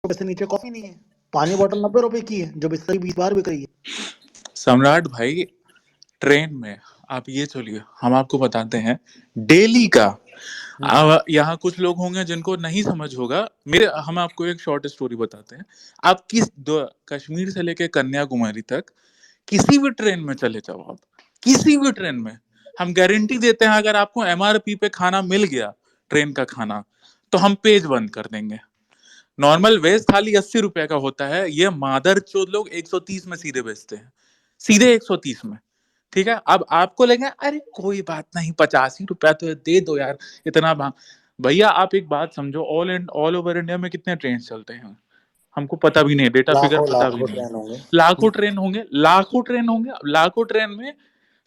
रुपए से नीचे कॉफी नहीं है। पानी बोतल 90 रुपए की है, जो बिस्तर 20 बार बिक रही है। सम्राट भाई, ट्रेन में आप ये चलिए, हम आपको बताते हैं डेली का। यहाँ कुछ लोग होंगे जिनको नहीं समझ होगा, हम आपको एक शॉर्ट स्टोरी बताते हैं। आप कश्मीर से लेके कन्याकुमारी तक किसी भी ट्रेन में चले जाओ, आप किसी भी ट्रेन में, हम गारंटी देते हैं अगर आपको एमआरपी पे खाना मिल गया, ट्रेन का खाना, तो हम पेज बंद कर देंगे। नॉर्मल वेज थाली 80 रुपए का होता है, ये मादर चोद लोग 130 में सीधे बेचते हैं, सीधे 130 में। ठीक है, अब आपको लगे अरे कोई बात नहीं, 85 रुपया तो दे दो यार, इतना भैया आप एक बात समझो, ऑल ओवर इंडिया में कितने ट्रेन चलते हैं हमको पता भी नहीं, डेटा फिगर लाखों पता भी लाखों नहीं है। ट्रेन होंगे। लाखों ट्रेन होंगे, लाखों ट्रेन होंगे, लाखों ट्रेन में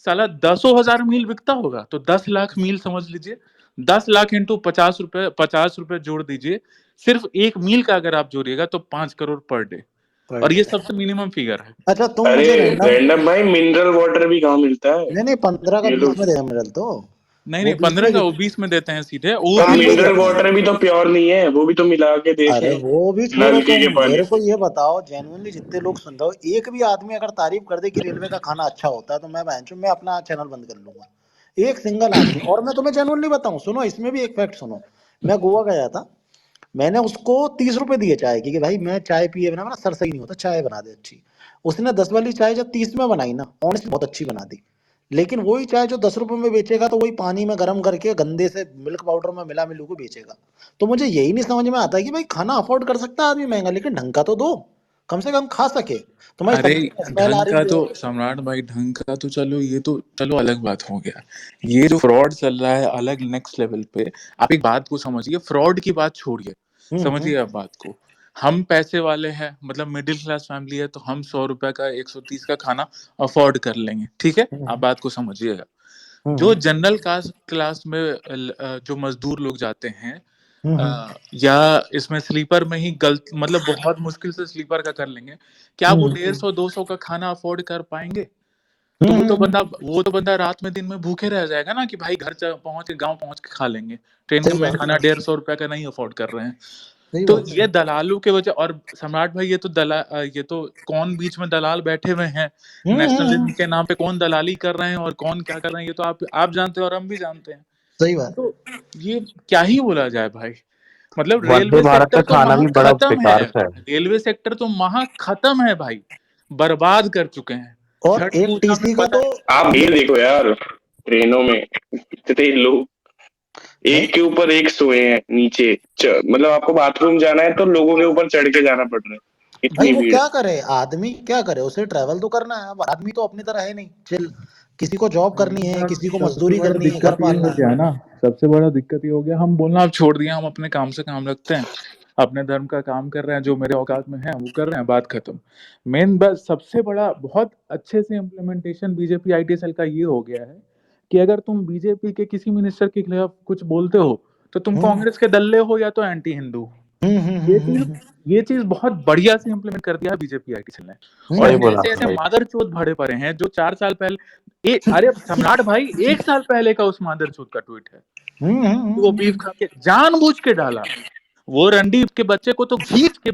साला 10,000 मील बिकता होगा, तो 10 लाख मील समझ लीजिए। 10 लाख इंटू 50 रुपए जोड़ दीजिए, सिर्फ एक मील का अगर आप जोड़िएगा तो 5 करोड़ पर डे, पर और डे। ये सबसे मिनिमम फिगर है। अच्छा तुम अरे मुझे रैंडम। रैंडम भाई, मिनरल वाटर भी कहाँ मिलता है? नहीं नहीं, 15 का ये 20 लोग में दे मिनरल तो। नहीं वो नहीं, 20 15 में का वो 20 में देते हैं सीधे, वो पर हाँ भी वो मिनरल देते हैं। वाटर भी तो प्योर नहीं है, वो भी तो मिला के अरे देते हैं वो भी छोड़ो, नलकी तुम के पानी मेरे को से। ये बताओ, जेन्युइनली जितने लोग सुन रहे हो, एक भी आदमी अगर तारीफ कर दे कि रेलवे का खाना अच्छा होता है, तो मैं अपना चैनल बंद कर लूंगा। एक सिंगल आदमी। और मैं तुम्हें जेन्युइनली बताऊं, सुनो इसमें भी एक फैक्ट सुनो। मैं गोवा गया था, मैंने उसको 30 रुपए दिए चाय की, कि भाई मैं चाय पिए बिना मेरा सर सही नहीं होता, चाय बना दे अच्छी। उसने 10 वाली चाय जब 30 में बनाई ना, ऑनेस्टली बहुत अच्छी बना दी। लेकिन वही चाय जो 10 रुपए में बेचेगा, तो वही पानी में गर्म करके गंदे से मिल्क पाउडर में मिला मिलू को बेचेगा। तो मुझे यही नहीं समझ में आता कि भाई खाना अफोर्ड कर सकता है आदमी महंगा, लेकिन ढंग का तो दो, कम से कम खा सके। तुम्हारी अरे सब्जी में स्मेल आ ढंग का रही तो है। सम्राट भाई, ढंग का तो चलो, ये तो चलो अलग बात हो गया। ये जो फ्रॉड चल रहा है अलग नेक्स्ट लेवल पे, आप एक बात को समझिए, फ्रॉड की बात छोड़िए, हम्म। समझिए आप बात को। हम पैसे वाले हैं, मतलब मिडिल क्लास फैमिली है, तो हम 100 रुपए का 130 का खाना अफोर्ड कर लेंगे, ठीक है, आप हम्म। बात को समझिएगा। जो हम्म। जनरल कास्ट क्लास में जो मजदूर लोग जाते हैं, हम्म। या इसमें स्लीपर में ही गलत, मतलब बहुत मुश्किल से स्लीपर का कर लेंगे, क्या वो हम्म। 150-200 का खाना अफोर्ड कर पाएंगे? तो हम्म। वो तो बंदा रात में दिन में भूखे रह जाएगा ना, कि भाई घर पहुंच के, गांव पहुंच के खा लेंगे। ट्रेन सही में बात। खाना 150 रुपए का नहीं अफोर्ड कर रहे हैं। सही तो बात। ये दलालों के वजह, और सम्राट भाई ये तो कौन बीच में दलाल बैठे हुए हैं, नेशनलिज्म हम्म। के नाम पे कौन दलाली कर रहे हैं और कौन क्या कर रहे हैं, ये तो आप जानते हैं और हम भी जानते हैं। सही बात। तो ये क्या ही बोला जाए भाई, मतलब वंदे रेलवे भारत का सेक्टर तो खाना महा भी बड़ा खत्म है। बेकार सा है। रेलवे सेक्टर तो महा खत्म है भाई, बर्बाद कर चुके हैं। और छठ एक पूजा में टीसी का पता तो। है, आप ये भीड़ देखो यार, ट्रेनों में इतने लोग नहीं एक के ऊपर एक सोए हैं नीचे। मतलब आपको बाथरूम जाना है तो लोगों के ऊपर चढ़ के जाना पड़ रहा है, भाई, इतनी वो भीड़। क्या करे आदमी, क्या करे, उसे ट्रैवल तो करना है। अब आदमी तो अपनी तरह है नहीं चिल। किसी को जॉब करनी है, किसी को सबसे मजदूरी बड़ा करनी है, घर दिक्कत ये पालना हो है। गया ना, सबसे बड़ा दिक्कत ये हो गया, हम बोलना अब छोड़ दिया, हम अपने काम से काम रखते हैं, अपने धर्म का काम कर रहे हैं, जो मेरे औकात में है वो कर रहे हैं, बात खत्म। मेन बस सबसे बड़ा बहुत अच्छे से इम्प्लीमेंटेशन बीजेपी आईटी सेल का ये हो गया है कि अगर तुम बीजेपी के किसी मिनिस्टर के खिलाफ कुछ बोलते हो, तो तुम हम्म। कांग्रेस के दल्ले हो या तो एंटी हिंदू। हम्म। हम्म। ये हम्म। चीज हम्म। ये चीज बहुत बढ़िया से इम्प्लीमेंट कर दिया बीजेपी आईटी सेल ने। और सही हम्म। बोला ऐसे ऐसे भाई। मादरचोद भरे पड़े हैं जो 4 साल पहले, अरे सम्राट भाई 1 साल पहले का उस मादरचोद का ट्वीट है, हम्म। वो बीफ खा के जानबूझ के डाला। वो रणदीप के बच्चे को तो घींच के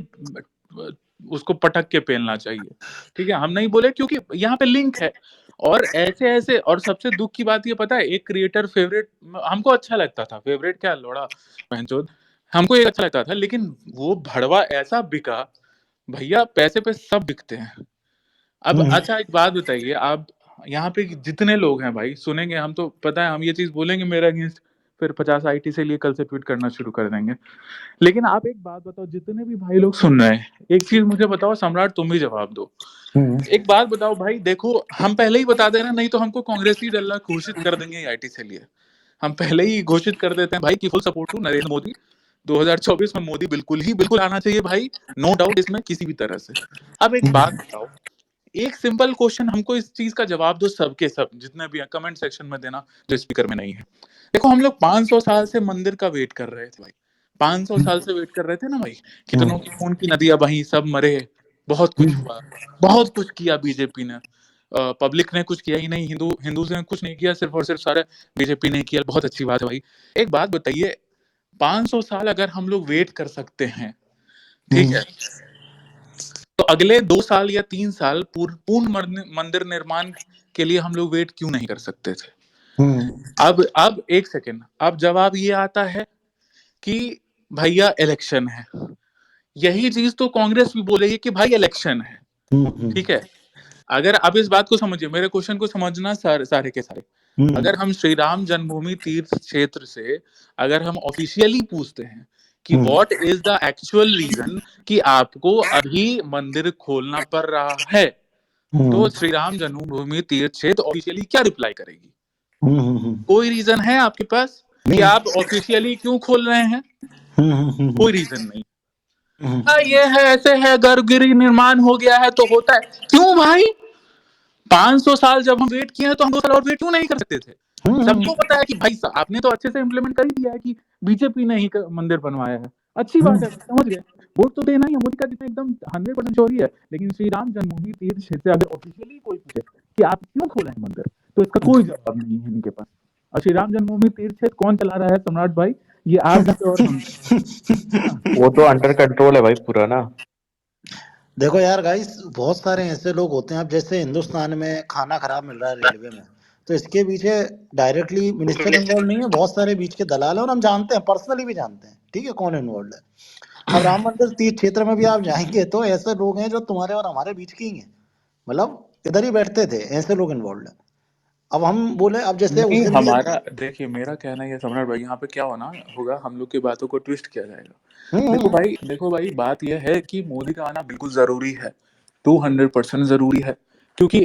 उसको पटक के पेलना चाहिए। ठीक है, हम नहीं बोले क्योंकि यहाँ पे लिंक है। और ऐसे ऐसे, और सबसे दुख की बात ये पता है, एक क्रिएटर फेवरेट हमको अच्छा लगता था, फेवरेट क्या लोड़ा बहनचोद, हमको एक अच्छा लगता था, लेकिन वो भड़वा ऐसा बिका। भैया पैसे पे सब बिकते हैं। अब हम्म। अच्छा एक बात बताइए, आप यहाँ पे जितने लोग हैं भाई सुनेंगे, हम तो पता है हम ये चीज बोलेंगे मेरे अगेंस्ट, फिर 50 आईटी से लिए कल से ट्वीट करना शुरू कर देंगे। लेकिन आप एक बात बताओ, जितने भी भाई लोग सुन रहे हैं, एक चीज मुझे बताओ सम्राट, तुम ही जवाब दो। हम्म। एक बात बताओ भाई, देखो हम पहले ही बता दे रहे हैं, नहीं तो हमको कांग्रेस ही डल्ला घोषित कर देंगे आईटी से लिए। हम पहले ही घोषित कर देते हैं भाई कि full support to Narendra Modi, 2024 में मोदी बिल्कुल आना चाहिए भाई, नो डाउट इसमें किसी भी तरह से। अब एक बात बताओ, एक सिंपल क्वेश्चन, हमको इस चीज का जवाब दो, सबके सब जितने भी कमेंट सेक्शन में देना जो स्पीकर में नहीं है। देखो हम लोग 500 साल से मंदिर का वेट कर रहे थे भाई, 500 साल से वेट कर रहे थे ना भाई, कितनों की खून की नदियां बही, सब मरे, बहुत कुछ हुआ, बहुत कुछ किया बीजेपी ने। पब्लिक ने कुछ किया ही नहीं, हिंदू ने कुछ नहीं किया, सिर्फ और सिर्फ सारे बीजेपी ने किया, बहुत अच्छी बात है भाई। एक बात बताइए, 500 साल अगर हम लोग वेट कर सकते हैं, ठीक है। तो अगले 2 साल या 3 साल पूर्ण मंदिर निर्माण के लिए हम लोग वेट क्यों नहीं कर सकते थे? अब एक सेकेंड, अब जवाब ये आता है कि भैया इलेक्शन है। यही चीज तो कांग्रेस भी बोलेगी कि भाई इलेक्शन है, ठीक है। अगर आप इस बात को समझिए, मेरे क्वेश्चन को समझना सारे के सारे। अगर हम श्री राम जन्मभूमि तीर्थ क्षेत्र से अगर हम ऑफिशियली पूछते हैं कि what is the actual reason कि आपको अभी मंदिर खोलना पड़ रहा है, तो श्री राम जन्मभूमि तीर्थ क्षेत्र ऑफिशियली क्या रिप्लाई करेगी? कोई रीजन है आपके पास कि आप ऑफिशियली क्यों खोल रहे हैं? कोई रीजन नहीं। ये है, ऐसे है, गर्भगृह निर्माण हो गया है तो होता है। क्यों भाई? 500 साल जब हम वेट किए हैं तो हम 2 साल और वेट क्यों नहीं कर सकते थे? सबको पता है कि भाई साहब आपने तो अच्छे से इम्प्लीमेंट कर ही दिया है कि बीजेपी ने ही मंदिर बनवाया है, अच्छी बात है, समझ गए। वोट तो देना ही है, मोदी का जितना एकदम 100% चोरी है। लेकिन श्री राम जन्मभूमि तीर्थ क्षेत्र अगर ऑफिशियली कोई पूछे कि आप क्यों खोले हैं मंदिर, तो इसका कोई जवाब नहीं है इनके पास। और श्री राम जन्मभूमि तीर्थ क्षेत्र कौन चला रहा है सम्राट भाई? ये आप और हम। वो तो अंडर कंट्रोल है भाई पूरा ना। देखो यार गाइस, बहुत सारे ऐसे लोग होते हैं। अब जैसे हिंदुस्तान में खाना खराब मिल रहा है रेलवे में, तो इसके पीछे डायरेक्टली मिनिस्टर इन्वॉल्व नहीं है, बहुत सारे बीच के दलाल हैं और हम जानते हैं, पर्सनली भी जानते हैं, ठीक है, कौन इन्वॉल्व है। अब राम मंदिर तीर्थ क्षेत्र में भी आप जाएंगे तो ऐसे लोग हैं जो तुम्हारे और हमारे बीच के ही हैं, मतलब इधर ही बैठते थे, ऐसे लोग इन्वॉल्व हैं। अब हम बोले, अब जैसे उस नहीं, दिन ये हमारा देखिए, मेरा कहना ये सम्राट भाई, यहाँ पे क्या होना होगा, हम लोग की बातों को ट्विस्ट किया जाएगा। देखो भाई, बात यह है कि मोदी का आना बिल्कुल जरूरी है, 200% जरूरी है, क्योंकि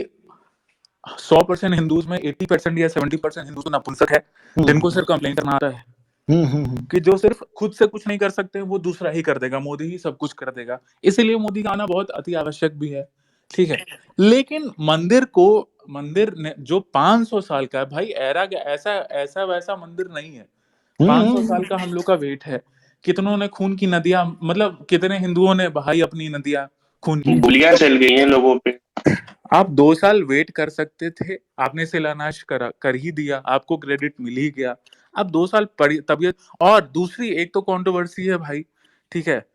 100% हिंदूज में 80% या 70% हिंदू तो नपुंसक है, जिनको सिर्फ कंप्लेन करना आता है, कि जो सिर्फ खुद से कुछ नहीं कर सकते वो दूसरा ही कर देगा, मोदी ही सब कुछ कर देगा। इसीलिए मोदी का आना बहुत अति आवश्यक भी है, ठीक है। लेकिन मंदिर ने जो 500 साल का है भाई, ऐसा ऐसा वैसा मंदिर नहीं है। 500 साल का हम लोग का वेट है। कितनों ने खून की नदियां, मतलब कितने हिंदुओं ने बहाई अपनी नदियां खून की। गोलियां चल गई हैं लोगों पे। आप 2 साल वेट कर सकते थे, आपने शिलान्यास कर ही दिया, आपको क्रेडिट मिल ही गया। अब 2 साल पड़ी तबीयत। और दूसरी एक तो कंट्रोवर्सी है भाई, ठीक है,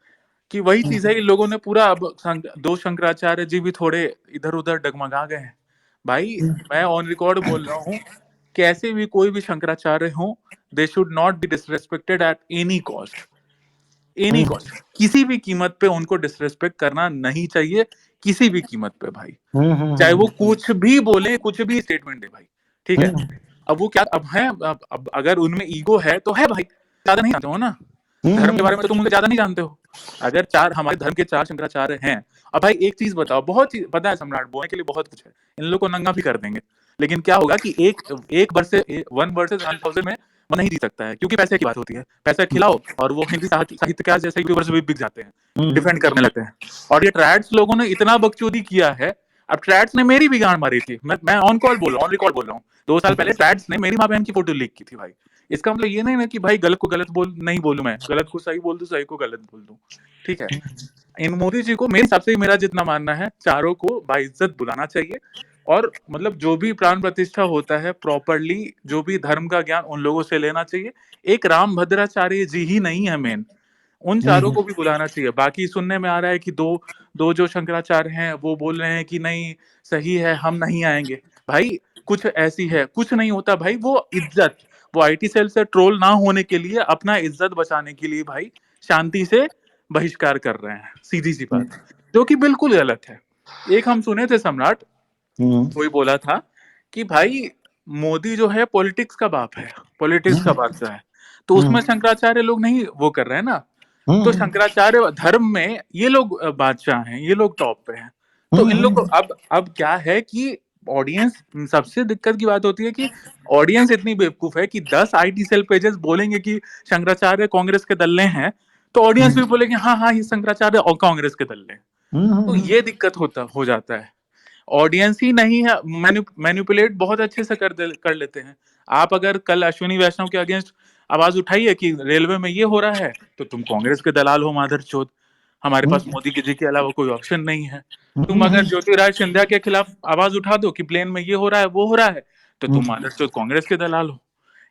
कि वही चीज है, इन लोगों ने पूरा, अब दो शंकराचार्य जी भी थोड़े इधर उधर डगमगा गए हैं भाई। मैं ऑन रिकॉर्ड बोल रहा हूँ, कैसे भी कोई भी शंकराचार्य हो, they should not be disrespected at any cost. Any cost, किसी भी कीमत पे उनको डिसरेस्पेक्ट करना नहीं चाहिए, किसी भी कीमत पे भाई, चाहे वो कुछ भी बोले, कुछ भी स्टेटमेंट दे भाई, ठीक है। अब वो क्या, अब है, अब अगर उनमें ईगो है तो है भाई, ज्यादा नहीं जानते हो ना धर्म के बारे में, तो तुम उनसे ज्यादा नहीं जानते हो। अगर हमारे धर्म के 4 शंकराचार्य हैं, अब भाई एक चीज बताओ, बहुत चीज पता है सम्राट, बोलने के लिए बहुत कुछ है, इन लोग को नंगा भी कर देंगे, लेकिन क्या होगा कि एक वन वर्सेस 1000 में वो नहीं जीत सकता है, क्योंकि पैसे की बात होती है, पैसा खिलाओ और वो हिंदी साहित्यकार जैसे यूट्यूबर्स भी बिक जाते हैं, डिफेंड करने लगते हैं। और ये ट्रैड्स लोगों ने इतना बकचोदी किया है, अब ट्रैड्स ने मेरी भी गांड मारी थी, मैं ऑन कॉल बोल रहा हूँ, ऑन रिकॉर्ड बोल रहा हूँ, 2 साल पहले ट्रैड्स ने मेरी माँ बहन की फोटो लीक की थी भाई। इसका मतलब ये नहीं ना कि भाई गलत को गलत नहीं बोलूं, मैं गलत को सही बोल दूं, सही को गलत बोल दूं, ठीक है। इन मोदी जी को मेरे हिसाब से, मेरा जितना मानना है, चारों को बाइज्जत बुलाना चाहिए, और मतलब जो भी प्राण प्रतिष्ठा होता है प्रॉपरली, जो भी धर्म का ज्ञान उन लोगों से लेना चाहिए। एक राम भद्राचार्य जी ही नहीं है मेन, उन चारों को भी बुलाना चाहिए। बाकी सुनने में आ रहा है कि दो दो जो शंकराचार्य हैं वो बोल रहे हैं कि नहीं सही है, हम नहीं आएंगे। भाई कुछ ऐसी है, कुछ नहीं होता भाई, वो इज्जत, वो आईटी सेल से ट्रोल ना होने के लिए, अपना इज्जत बचाने के लिए भाई शांति से बहिष्कार कर रहे हैं, सीधी सी बात, जो कि बिल्कुल गलत है। एक हम सुने थे सम्राट, कोई बोला था कि भाई मोदी जो है पॉलिटिक्स का बाप है, पॉलिटिक्स का बादशाह है, तो उसमें शंकराचार्य लोग नहीं वो कर रहे हैं ना, तो शंकराचार्य धर्म में ये लोग बादशाह हैं, ये लोग टॉप पे हैं। तो इन लोग को अब क्या है कि ऑडियंस, सबसे दिक्कत की बात होती है कि ऑडियंस इतनी बेवकूफ है कि 10 आईटी सेल पेजेस बोलेंगे कि शंकराचार्य कांग्रेस के दल्ले हैं, तो ऑडियंस भी बोलेगी हाँ हाँ ये शंकराचार्य और कांग्रेस के दल्ले हैं। तो ये दिक्कत हो जाता है, ऑडियंस ही नहीं है, मैनिपुलेट बहुत अच्छे से कर लेते हैं। आप अगर कल अश्विनी वैष्णव के अगेंस्ट आवाज उठाइए कि रेलवे में ये हो रहा है, तो तुम कांग्रेस के दलाल हो माधरचोद, हमारे पास मोदी जी के अलावा कोई ऑप्शन नहीं है। तुम अगर ज्योतिराज सिंधिया के खिलाफ आवाज उठा दो कि प्लेन में ये हो रहा है वो हो रहा है, तो तुम माधरचोद कांग्रेस के दलाल हो।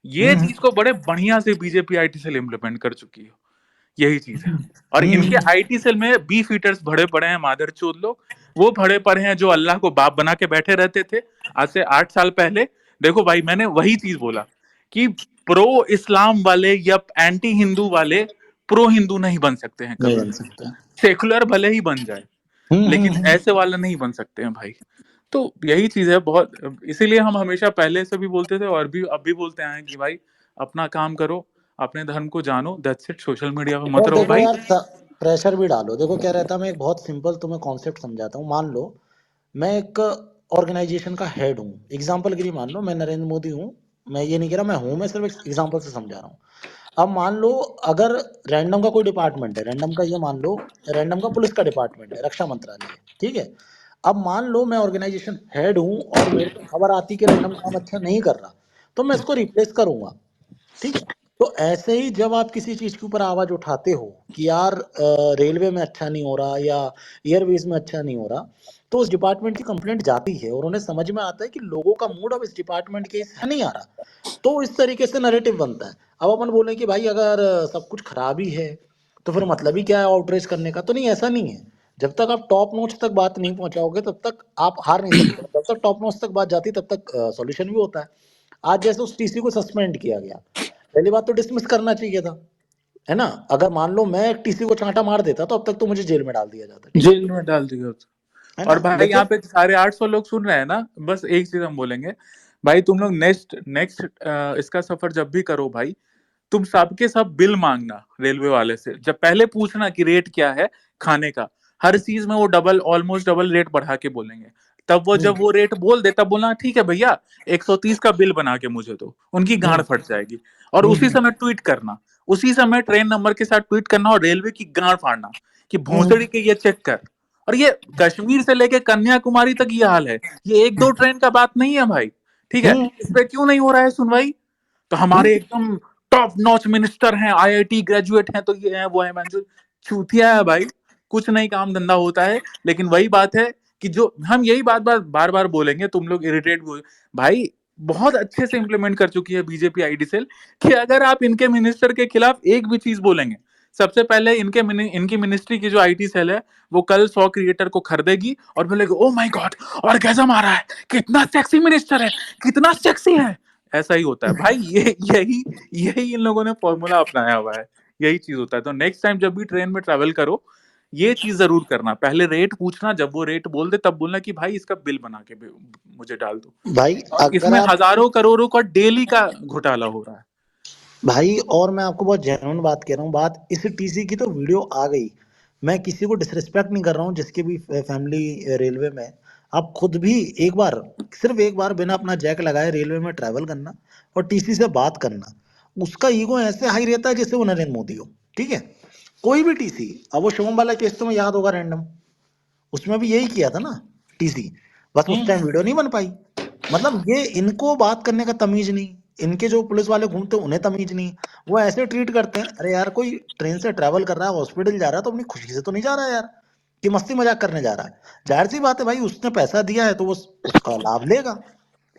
ये चीज को बड़े बढ़िया से बीजेपी आईटी सेल इम्प्लीमेंट कर चुकी है। यही चीज है। और इनके आईटी सेल में बी फीटर्स भरे पड़े हैं, मादरचोद लोग। वो भरे पड़े हैं जो अल्लाह को बाप बना के बैठे रहते थे आज से 8 साल पहले। देखो भाई, मैंने वही चीज बोला कि प्रो इस्लाम वाले या एंटी हिंदू वाले प्रो हिंदू नहीं बन सकते हैं नहीं कभी बन भी। सकता। सेकुलर भले ही बन जाए, लेकिन ऐसे वाला नहीं बन सकते हैं भाई। तो यही चीज है बहुत, इसीलिए हम हमेशा पहले से भी बोलते थे और भी अब भी बोलते हैं कि भाई अपना काम करो, अपने धर्म को जानो, दैट्स इट। सोशल मीडिया पे मत और रहो देखो भाई। यार, प्रेशर भी डालो। देखो क्या रहता है, मैं एक बहुत सिंपल तुम्हें कॉन्सेप्ट समझाता हूँ। मान लो मैं एक ऑर्गेनाइजेशन का हेड हूँ, एग्जाम्पल के लिए मान लो मैं नरेंद्र मोदी हूँ। मैं ये नहीं कह रहा मैं हूँ, मैं सिर्फ एक एग्जाम्पल से समझा रहा हूँ। अब मान लो अगर रैंडम का कोई डिपार्टमेंट है, रैंडम का ये मान लो, रैंडम का पुलिस का डिपार्टमेंट है, रक्षा मंत्रालय है, ठीक है। अब मान लो मैं ऑर्गेनाइजेशन हेड हूँ और मेरे को खबर आती कि रैंडम काम अच्छा नहीं कर रहा, तो मैं इसको रिप्लेस करूंगा, ठीक है। तो ऐसे ही जब आप किसी चीज के ऊपर आवाज उठाते हो कि यार रेलवे में अच्छा नहीं हो रहा या एयरवेज में अच्छा नहीं हो रहा, तो उस डिपार्टमेंट की कंप्लेंट जाती है और उन्हें समझ में आता है कि लोगों का मूड अब इस डिपार्टमेंट के हिस्से नहीं आ रहा। तो इस तरीके से नैरेटिव बनता है। अब अपन बोले कि भाई अगर सब कुछ खराब ही है तो फिर मतलब ही क्या है आउटरीच करने का। तो नहीं, ऐसा नहीं है। जब तक आप टॉप नोच तक बात नहीं पहुंचाओगे तब तक आप हार नहीं सकते। जब तक टॉप नोच तक बात जाती तब तक सॉल्यूशन भी होता है। आज जैसे उस टीसी को सस्पेंड किया गया, पहली बात तो डिसमिस करना चाहिए था, है ना। अगर मान लो मैं एक टीसी को चांटा मार देता तो अब तक तो मुझे जेल में डाल दिया जाता, ठीक जेल में डाल दिया। है और ना। भाई यहाँ लेकिन पे 850 लोग सुन रहे हैं ना, बस एक चीज हम बोलेंगे, भाई तुम लोग नेक्स्ट नेक्स्ट इसका सफर जब भी करो भाई, तुम सबके सब बिल मांगना रेलवे वाले से। जब पहले पूछना कि रेट क्या है खाने का, हर चीज में वो डबल, ऑलमोस्ट डबल रेट बढ़ा के बोलेंगे। तब वो जब वो रेट बोल दे तब बोलना ठीक है भैया 130 का बिल बना के मुझे दो, उनकी गांड फट जाएगी। और उसी समय ट्वीट करना, उसी समय ट्रेन नंबर के साथ ट्वीट करना और रेलवे की गांड फाड़ना कि भोसड़ी के ये चेक कर। और ये कश्मीर से लेके कन्याकुमारी तक ये हाल है, ये एक दो ट्रेन का बात नहीं है भाई, ठीक है। इस पे क्यों नहीं हो रहा है सुनवाई? तो हमारे एकदम टॉप नॉच मिनिस्टर हैं, आईआईटी ग्रेजुएट हैं, तो ये है वो है, मैं जो चूतिया है भाई, कुछ नहीं काम धंधा होता है। लेकिन वही बात है कि जो हम यही बार बार बोलेंगे, तुम लोग इरिटेट भाई, बहुत अच्छे से इंप्लीमेंट कर चुकी है बीजेपी आईटी सेल कि अगर आप इनके मिनिस्टर के खिलाफ एक भी चीज बोलेंगे, सबसे पहले इनकी मिनिस्ट्री की जो आईटी सेल है वो कल 100 क्रिएटर को खरीदेगी और बोलेगी ओ माय गॉड ऑर्गेजम आ रहा है, कितना सेक्सी मिनिस्टर है, कितना सेक्सी है। ऐसा ही होता है भाई, यही यही इन लोगों ने फॉर्मूला अपनाया हुआ है, यही चीज होता है। तो नेक्स्ट टाइम जब भी ट्रेन में ट्रैवल करो, ये चीज जरूर करना, पहले रेट पूछना, जब वो रेट बोल दे तब बोलना कि भाई इसका बिल बना के मुझे डाल दो। भाई और अगर इसमें आप, हजारों करोड़ों का डेली का घोटाला हो रहा है। भाई और मैं आपको बहुत जेन्युइन बात कह रहा हूँ, बात इस टीसी की तो वीडियो आ गई। मैं किसी को डिसरिस्पेक्ट नहीं कर रहा हूँ, जिसकी भी फैमिली रेलवे में है। आप खुद भी एक बार, सिर्फ एक बार बिना अपना जैक लगाए रेलवे में ट्रैवल करना और टीसी से बात करना, उसका ईगो ऐसे हाई रहता है जैसे वो नरेंद्र मोदी हो, ठीक है। कोई भी टीसी, अब वो शुभम वाला केस तुम्हें याद होगा, रैंडम, उसमें भी यही किया था ना टीसी। बस उस टाइम वीडियो नहीं बन पाई। मतलब ये इनको बात करने का तमीज नहीं, इनके जो पुलिस वाले घूमते हैं उन्हें तमीज नहीं। वो ऐसे ट्रीट करते हैं, अरे यार कोई ट्रेन से ट्रैवल कर रहा है, हॉस्पिटल जा रहा है, तो अपनी खुशी से तो नहीं जा रहा है यार, कि मस्ती मजाक करने जा रहा है। जाहिर सी बात है भाई, उसने पैसा दिया है तो वो उसका लाभ लेगा।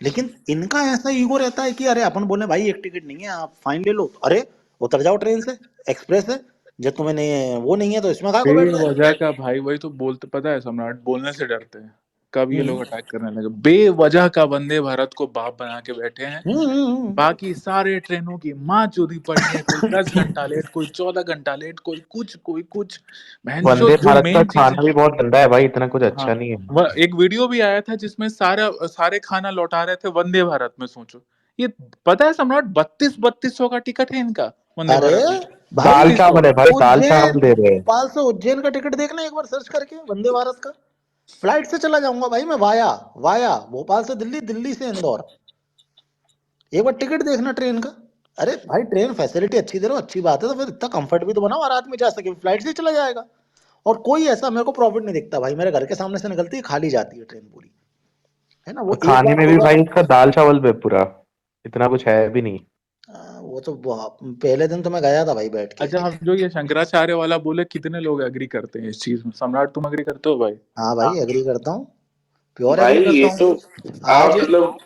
लेकिन इनका ऐसा ईगो रहता है कि अरे अपन बोले भाई एक टिकट नहीं है, आप फाइन ले लो, अरे उतर जाओ ट्रेन से, एक्सप्रेस है, जब तुम्हें नहीं वो नहीं है तो इसमें खा को बैठ जाए। बेवजह का भाई, वही तो बोलते, पता है सम्राट, बोलने से डरते हैं। कब ये लोग हम्म अटैक करने लगे, बेवजह का वंदे भारत को बाप बना के बैठे हैं। बाकी सारे ट्रेनों की माँ चोरी पड़ी है, कोई 10 घंटा लेट, कोई 14 घंटा लेट, कोई कुछ बहन वंदे जो भारत का मेन चीज है। खाना भी बहुत गंदा है भाई, इतना कुछ हाँ, अच्छा नहीं है। वह एक वीडियो भी आया था जिसमें सारे खाना लौटा रहे थे वंदे भारत में। सोचो ये, पता है सम्राट, 3200 का टिकट है इनका वंदे अरे भारत में। भाई, दाल 3200। चावल है भाई, दाल उज्जैन, चावल दे रहे हैं। भोपाल से उज्जैन का टिकट देखना एक बार सर्च करके, वंदे भारत का। फ्लाइट से चला जाऊंगा भाई मैं, वाया वाया भोपाल से दिल्ली, दिल्ली से इंदौर। एक बार टिकट देखना ट्रेन का। अरे भाई ट्रेन फैसिलिटी अच्छी दे रहा हो, अच्छी बात है, तो फिर इतना कंफर्ट भी तो बनाओ और आदमी जा सके। फ्लाइट से ही चला जाएगा और कोई ऐसा मेरे को प्रॉफिट नहीं दिखता भाई। मेरे घर के सामने से निकलती है, खाली जाती है ट्रेन पूरी, है ना। वो एक खाने बार में भी होगा। भाई इसका दाल चावल पे पूरा, इतना कुछ है भी नहीं। वो तो पहले दिन तो मैं गया था भाई बैठ के। अच्छा, हम जो ये शंकराचार्य वाला बोले, कितने लोग एग्री करते हैं इस चीज में? सम्राट तुम एग्री करते हो भाई? हाँ भाई एग्री करता हूँ, प्योर भाई एग्री ये करता तो हूँ। आप आज मतलब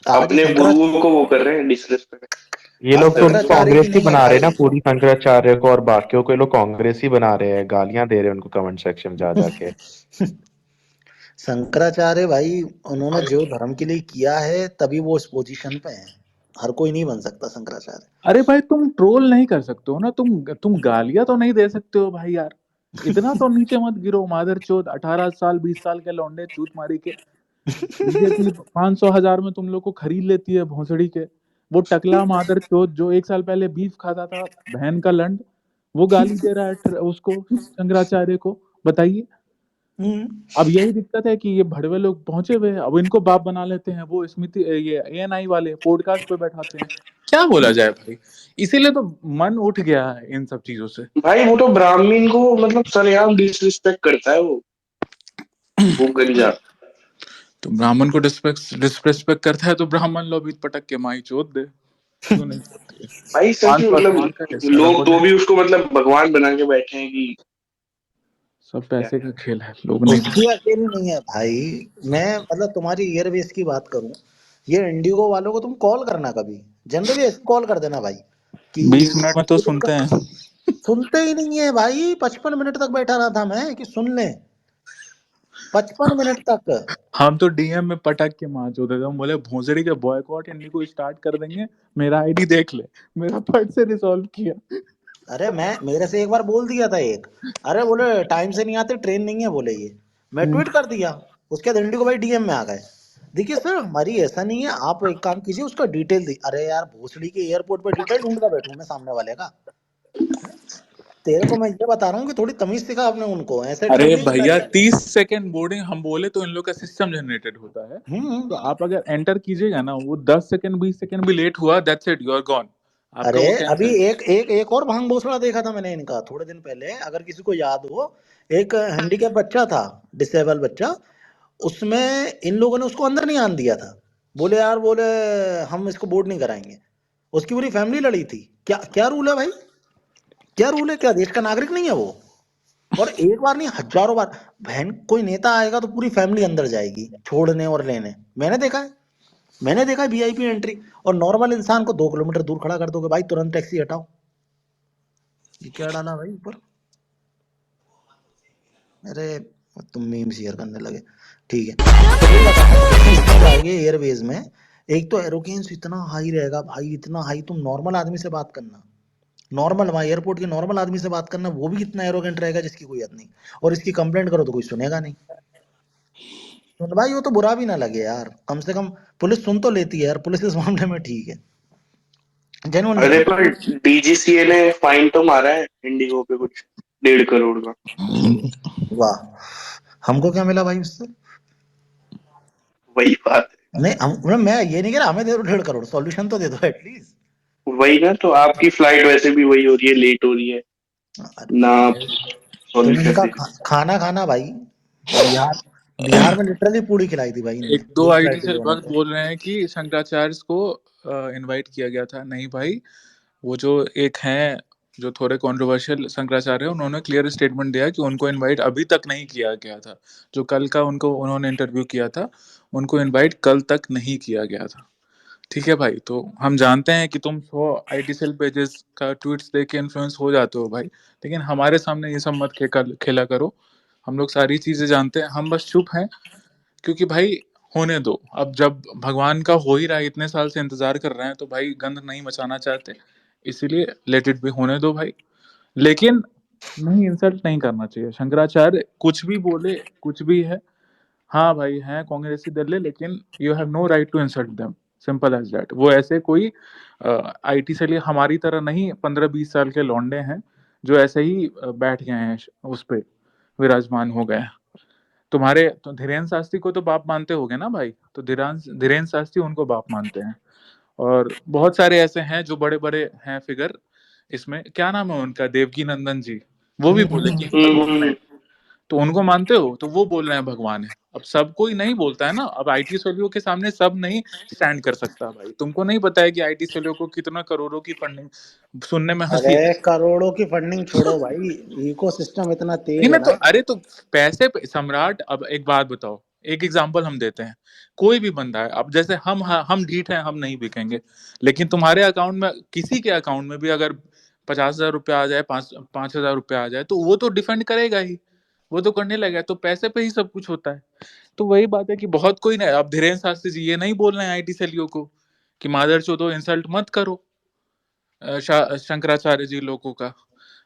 आज अपने शंकरा गुरुओं को वो कर रहे हैं डिसरिस्पेक्ट। ये हाँ लोग तो उनको शंकराचार्य की कांग्रेसी नहीं है बना रहे हैं ना, भाई। पूरी शंकराचार्य को और बाकियों को ये लोग कांग्रेसी बना रहे हैं, गालियां दे रहे हैं उनको कमेंट सेक्शन में जा जाके। शंकराचार्य भाई उन्होंने जो धर्म के लिए किया है तभी वो इस पोजीशन पे हैं। हर कोई नहीं बन सकता शंकराचार्य। अरे भाई तुम ट्रोल नहीं कर सकते हो ना, तुम गालियां तो नहीं दे सकते हो भाई यार। इतना तो नीचे मत गिरो मादर चोद, 18 साल 20 साल के लौंडे चूत मारी के। बीजेपी 500 हजार में तुम लोग को खरीद लेती है भोसड़ी के। वो टकला मादर चोद जो 1 साल पहले बीफ खाता था, बहन का लंड, वो गाली दे रहा है उसको, शंकराचार्य को। बताइए। हम्म। अब यही दिक्कत है कि ये भड़वे लोग पहुंचे हुए हैं, अब इनको बाप बना लेते हैं। वो स्मिति, ये एएनआई वाले पॉडकास्ट पे बैठाते हैं। क्या बोला जाए भाई। इसीलिए तो मन उठ गया है इन सब चीजों से। भाई वो तो ब्राह्मण को मतलब सरेआम डिसरिस्पेक्ट करता है वो गंजा। तो ब्राह्मण को डिसरेस्पेक्ट करता है तो ब्राह्मण लोग भी पटक के माई चोद दे, क्यों नहीं चोदती है। भाई सच पान में सौ साल का मतलब है साला लोग तो बुढ़े। भी उसको मतलब भगवान बना के बैठे हैं कि सब क्या पैसे क्या। का खेल है, लोग नहीं उसकी समझते। अकेली नहीं है भाई। मैं मतलब तुम्हारी एयरवेज की बात करूं, ये इंडिगो वालों को तुम कॉल करना कभी, जनरली ऐसे कॉल कर देना भाई कि 20 मिनट में तो ये लोग सुनते हैं। सुनते ही नहीं है भाई। 55 मिनट तक बैठा रहा था मैं कि सुन ले, 55 मिनट तक। हम तो डीएम में पटक के मार चोद थे, हम बोले भोसड़ी के बॉयकॉट इंडी को स्टार्ट कर देंगे, मेरा आईडी देख ले। मेरा फट से रिजॉल्व किया। अरे मैं, मेरे से एक बार बोल दिया था एक, अरे बोले टाइम से नहीं आते, ट्रेन नहीं है बोले ये। मैं ट्वीट कर दिया, उसके बाद इंडिगो भाई डीएम में आ गए। देखिए सर हमारी ऐसा नहीं है, आप एक काम कीजिए उसका डिटेल दी। अरे यार भोसड़ी के एयरपोर्ट पे डिटेल ढूंढता बैठूं मैं सामने वाले का। तेरे को मैं ये बता रहा हूँ कि थोड़ी तमीज सिखा आपने उनको, ऐसे अरे ट्रेन नहीं भैया करना। 30 सेकेंड बोर्डिंग हम बोले तो इन लोग का सिस्टम जनरेटेड होता है। तो हम्म। आप अगर एंटर कीजिएगा ना, वो 10 सेकेंड 20 सेकेंड भी लेट हुआ, that's it, you are gone. आपका अरे वो अभी कैंसिल। एक एक एक और भांग भोसड़ा देखा था मैंने इनका थोड़े दिन पहले, अगर किसी को याद हो। एक हैंडीकैप बच्चा था, डिसेबल बच्चा, उसमें इन लोगों ने उसको अंदर नहीं आने दिया था। बोले यार, बोले हम इसको बोर्ड नहीं कराएंगे। उसकी पूरी फैमिली लड़ी थी। क्या क्या रूल है भाई, क्या रूल है, क्या देश का नागरिक नहीं है वो? और एक बार नहीं हजारों बार। बहन कोई नेता आएगा तो पूरी फैमिली अंदर जाएगी छोड़ने और लेने। मैंने देखा है, मैंने देखा है वीआईपी एंट्री। और नॉर्मल इंसान को 2 किलोमीटर दूर खड़ा कर दोगे भाई, तुरंत टैक्सी हटाओ। ये क्या डाला भाई ऊपर? अरे तुम मीम शेयर करने लगे, ठीक है। तो वही बता रहा हूँ कि तुम इसमें जाओगे एयरवेज में, एक तो एरोगेंस इतना हाई रहेगा भाई, इतना हाई। तुम नॉर्मल आदमी से बात करना, नॉर्मल वहाँ एयरपोर्ट के नॉर्मल आदमी से बात करना, वो भी इतना एरोगेंट रहेगा जिसकी कोई हद नहीं। और इसकी कंप्लेंट करो तो कोई सुनेगा नहीं। तो भाई वो तो बुरा भी ना लगे यार, कम से कम पुलिस सुन तो लेती है यार, पुलिस इस मामले में ठीक है, जेनुअनली अरे ठीक पर डीजीसीए ने फाइन तो मारा है इंडिगो पे कुछ 1.5 करोड़ का। है। वाह, हमको क्या मिला भाई उससे? वही बात नहीं हम मतलब मैं ये नहीं कह रहा हमें दे दो 1.5 करोड़, सॉल्यूशन तो दे दो एटलीस्ट। है, वही ना। तो आपकी फ्लाइट वैसे भी वही हो रही है, लेट हो रही है ना, आप अरे तुम सॉल्यूशन इनका दे। खाना खाना भाई। बिहार, बिहार में लिटरली पूड़ी खिलाई थी भाई एक इनने दो एक आईटी फ्लाइट सेल डिले होने भक्त पे। बोल रहे हैं कि शंकराचार्य को इनवाइट किया गया था। नहीं भाई, वो जो एक हैं जो थोड़े कंट्रोवर्शियल शंकराचार्य है, उन्होंने क्लियर स्टेटमेंट दिया कि उनको इनवाइट अभी तक नहीं किया गया था। जो कल का उनको उन्होंने इंटरव्यू किया था, उनको इनवाइट कल तक नहीं किया गया था। ठीक है भाई, तो हम जानते हैं कि तुम 100 आईटी सेल पेजेस का ट्वीट्स देख के इन्फ्लुएंस हो जाते हो भाई, लेकिन हमारे सामने ये सब मत खेला करो। हम लोग सारी चीजें जानते हैं, हम बस चुप हैं क्योंकि भाई होने दो। अब जब भगवान का हो ही रहा है, इतने साल से इंतजार कर रहे हैं, तो भाई गंद नहीं मचाना चाहते, इसीलिए लेट इट भी होने दो भाई। लेकिन नहीं, इंसल्ट नहीं करना चाहिए। शंकराचार्य कुछ भी बोले, कुछ भी है, हाँ भाई हैं कांग्रेसी दल, लेकिन you have no right to insult them, simple as that. वो ऐसे कोई आईटी से लिए हमारी तरह नहीं 15-20 साल के लौंडे हैं जो ऐसे ही बैठ गए हैं उस पे, विराजमान हो गए हैं। तुम्हारे तो धीरेन्द्र शास्त्री को तो बाप मानते होगे ना भाई, तो धीरेन्द्र शास्त्री उनको बाप मानते हैं। और बहुत सारे ऐसे हैं जो बड़े बड़े हैं फिगर, इसमें क्या नाम है उनका, देवकी नंदन जी, वो भी बोले कि भगवान है। हम्म। तो उनको मानते हो तो वो बोल रहे हैं भगवान है। अब सब कोई नहीं बोलता है ना, अब आईटी सेलियो के सामने सब नहीं स्टैंड कर सकता भाई। तुमको नहीं पता है कि आईटी सेलियो को कितना करोड़ों की फंडिंग, सुनने में हंसी अरे आती करोड़ों की फंडिंग छोड़ो भाई, इकोसिस्टम इतना नहीं तेज है मैं तो, ना। अरे तो पैसे पे सम्राट। अब एक बात बताओ, एक एग्जांपल हम देते हैं, कोई भी बंदा है, अब जैसे हम ढीठ हैं, हम नहीं बिकेंगे, लेकिन तुम्हारे अकाउंट में, किसी के अकाउंट में भी अगर 50,000 रुपया आ जाए, 5,000 रुपया आ जाए, तो वो तो डिफेंड करेगा ही, वो तो करने लगेगा, तो पैसे पे ही सब कुछ होता है। तो वही बात है कि बहुत कोई नहीं, अब धीरेन्द्र शास्त्री जी ये नहीं बोल रहे हैं आईटी सेलियों को कि मादर चोदो, इंसल्ट मत करो शंकराचार्य जी लोगों का।